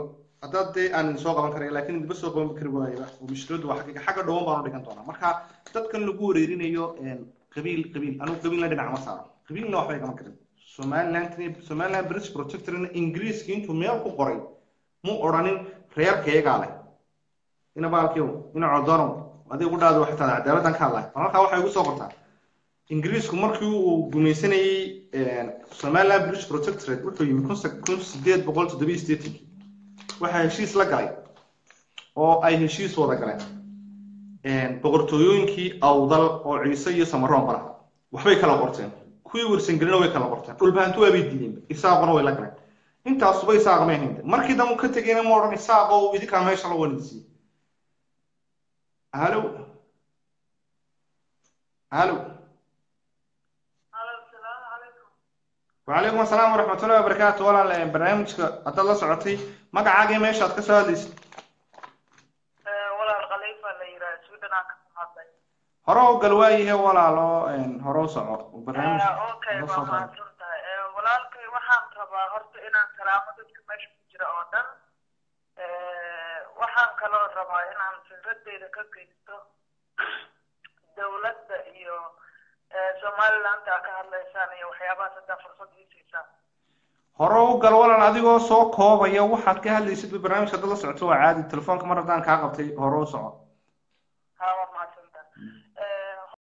haddaad dee aan soo qaban karay laakiin dib soo qaban kari waayo oo mushkiladu waa xagga dhawaan baan u dhigan doonaa marka dadkan lagu wareerinayo qabiil anu qabiil la dhinac ma saaro qabiilna waxba igama karin Somaliland British Protectorate Ingiriiska intuu meel ku qoray mu oranin reerkayga leh ina baalkiyo ina codoro adigu dhaado wax taa cadaaladdan ka hadlay marka waxa ugu soo qortaa Ingiriisku markii uu gumaysanayay Somaliland British Protectorate wuxuu yimi 1887 waxa heshiis la galay oo ay heshiis wada galeen boqortooyinkii awdal oo ciise iyo samaroon bara waxbay kala qorteen kuwii warsangelina way kala qorteen dhulbaantu way diideen isaaqona way la galeen intaas way isaaq ma ahayn markii dam ka tageen ma oran isaaq oo idinka meesha la wanisi halo وعليكم السلام ورحمة الله وبركاته ولا برنامجك أطلع صعوتي ما قاعد ماشي أتكسر هذا ولا الخليفة اللي يراسل لنا كهذا هراو قلواي هي ولا لا هراو صعود وبرنامج أوكي ما فهمت ولا الكي وحام تبا هرت إنا سلامتك ماشي بجرا أودا وحام كلا ربا إنا سنرد إذا كجيتو دولة إيو Somaliland ka hadlaysan iyo waxyaabaha saddex fursad siisa hore u gal walaal adigoo soo koobaya waxaad ka hadlaysid barnaamijka dad la socoto waa caadi telefoonka mar haddaan ka qabtay hore u soco